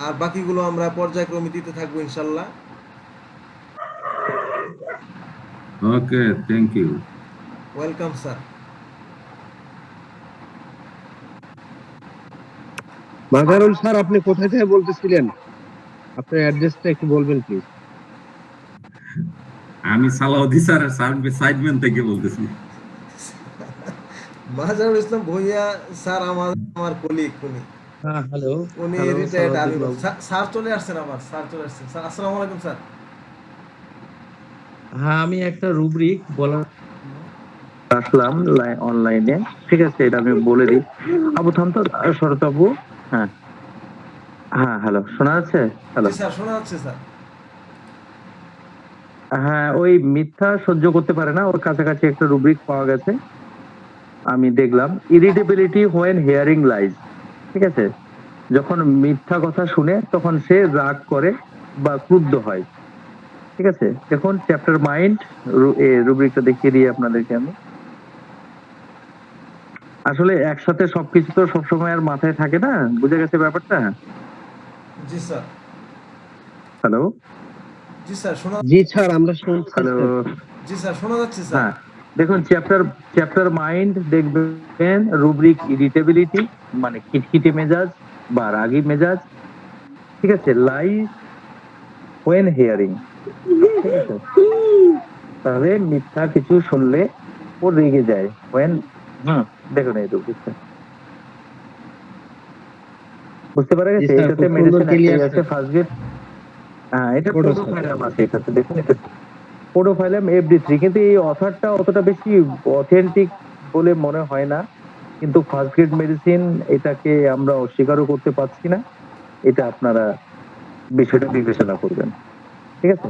আর বাকিগুলো আমরা পর্যায়ক্রমে দিতে থাকবো ইনশাল্লাহ। Okay, thank you. Welcome sir. Mazharul sir, আপনি কোথায় থেকে বলতেছিলেন? আপনার অ্যাড্রেসটা একটু বলবেন প্লিজ। আমি সালাউদ্দিন স্যার সাইডম্যান থেকে বলতেছি। মাজারুল ইসলাম ভুঁইয়া স্যার আমার কলিগ, হ্যাঁ, হ্যালো। উনি রিটায়ার্ড আর্মি। স্যার চলে আসছেন, স্যার চলে আসছেন। স্যার আসসালামু আলাইকুম স্যার। হ্যাঁ, আমি একটা রুব্রিক বলার আসলাম অনলাইনে, ঠিক আছে, এটা আমি বলে দিই। আবু থাম তো, শরৎ আবু। হ্যাঁ হ্যাঁ, হ্যালো, শোনা যাচ্ছে? হ্যালো, জি স্যার, শোনা যাচ্ছে স্যার। হ্যাঁ, ওই মিথ্যা সহ্য করতে পারে না, ওর কাছাকাছি একটা রুব্রিক পাওয়া গেছে, আমি দেখলাম। ইরিটেবিলিটি হোয়েন হিয়ারিং লাইজ, ঠিক আছে, যখন মিথ্যা কথা শুনে তখন সে রাগ করে বা ক্রুদ্ধ হয়, ঠিক আছে। দেখুন চ্যাপ্টার মাইন্ড, রুব্রিকটা দেখিয়ে দিই আপনাদেরকে আমি। আসলে একসাথে সবকিছু তো সবসময় আর মাথায় থাকে না, বুঝে গেছে ব্যাপারটা? জি স্যার। হ্যালো, জি স্যার, শোনা। জি স্যার, আমরা শুনছি। হ্যালো, জি স্যার, শোনা যাচ্ছে স্যার। হ্যাঁ, দেখুন চ্যাপ্টার মাইন্ড দেখবেন, রুব্রিক ইরিটেবিলিটি মানে খিটখিটে মেজাজ বা রাগী মেজাজ, ঠিক আছে। লাইজ হোয়েন হিয়ারিং, ঠিক আছে, তাহলে মিথ্যা কিছু শুনলে ও রেগে যায়। হোয়েন, দেখুন এই রুব্রিকটা বুঝতে পারা গেছে। এটাতে মেডিসিন একটাই আছে, ফার্স্ট গ্রেড। হ্যাঁ, এটা পোডোফাইলাম আছে এটাতে, দেখুন এটা পোডোফাইলাম FD3, কিন্তু এই অথারটা অতটা বেশি অথেন্টিক বলে মনে হয় না, কিন্তু ফার্স্ট গ্রেড মেডিসিন, এটাকে আমরা অস্বীকারও করতে পারছি না। এটা আপনারা বিষয়টা বিবেচনা করবেন, ঠিক আছে।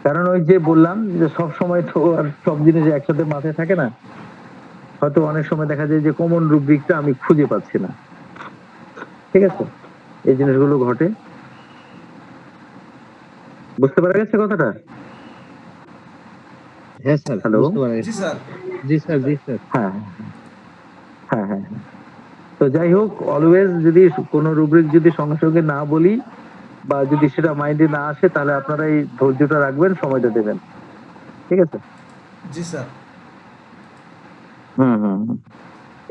কারণ ওই যে বললাম যে সব সময় তো আর সব জিনিস একসাথে মাথায় থাকে না, হয়তো অনেক সময় দেখা যায় যে কমন রুব্রিকটা আমি খুঁজে পাচ্ছি না, ঠিক আছে, এই জিনিসগুলো ঘটে। বুঝতে পারা গেছে কথাটা? হ্যাঁ স্যার, হ্যালো, বুঝতে পারা গেছে। জি স্যার। জি স্যার, জি স্যার। হ্যাঁ হ্যাঁ হ্যাঁ হ্যাঁ। তো যাই হোক, অলওয়েজ যদি কোনো রুব্রিক যদি সঙ্গে সঙ্গে না বলি বা যদি সেটা মাইন্ডে না আসে, তাহলে আপনারা এই ধৈর্যটা রাখবেন, সময়টা দেবেন, ঠিক আছে। জি স্যার। হুম।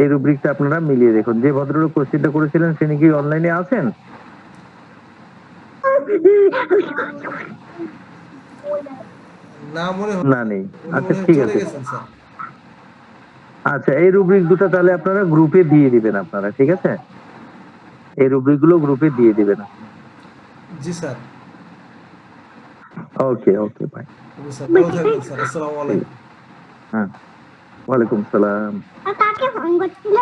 এই রুব্রিকটা আপনারা মিলিয়ে দেখুন। যে ভদ্রলোক কোশ্চেনটা করেছিলেন তিনি কি অনলাইনে আছেন? না, মনে না, নেই। উনি আচ্ছা, মনে হয় ঠিক চলে আছে। গেছেন স্যার। আচ্ছা, এই রুব্রিক দুটো তাহলে আপনারা গ্রুপে দিয়ে দিবেন আপনারা, ঠিক আছে। এই রুব্রিক গুলো গ্রুপে দিয়ে দিবেন। জি স্যার। Okay, bye. স্যার, ভালো থাকবেন স্যার। আসসালামু আলাইকুম। হ্যাঁ, ওয়ালাইকুম সালাম। কাকে ফোন করছিল?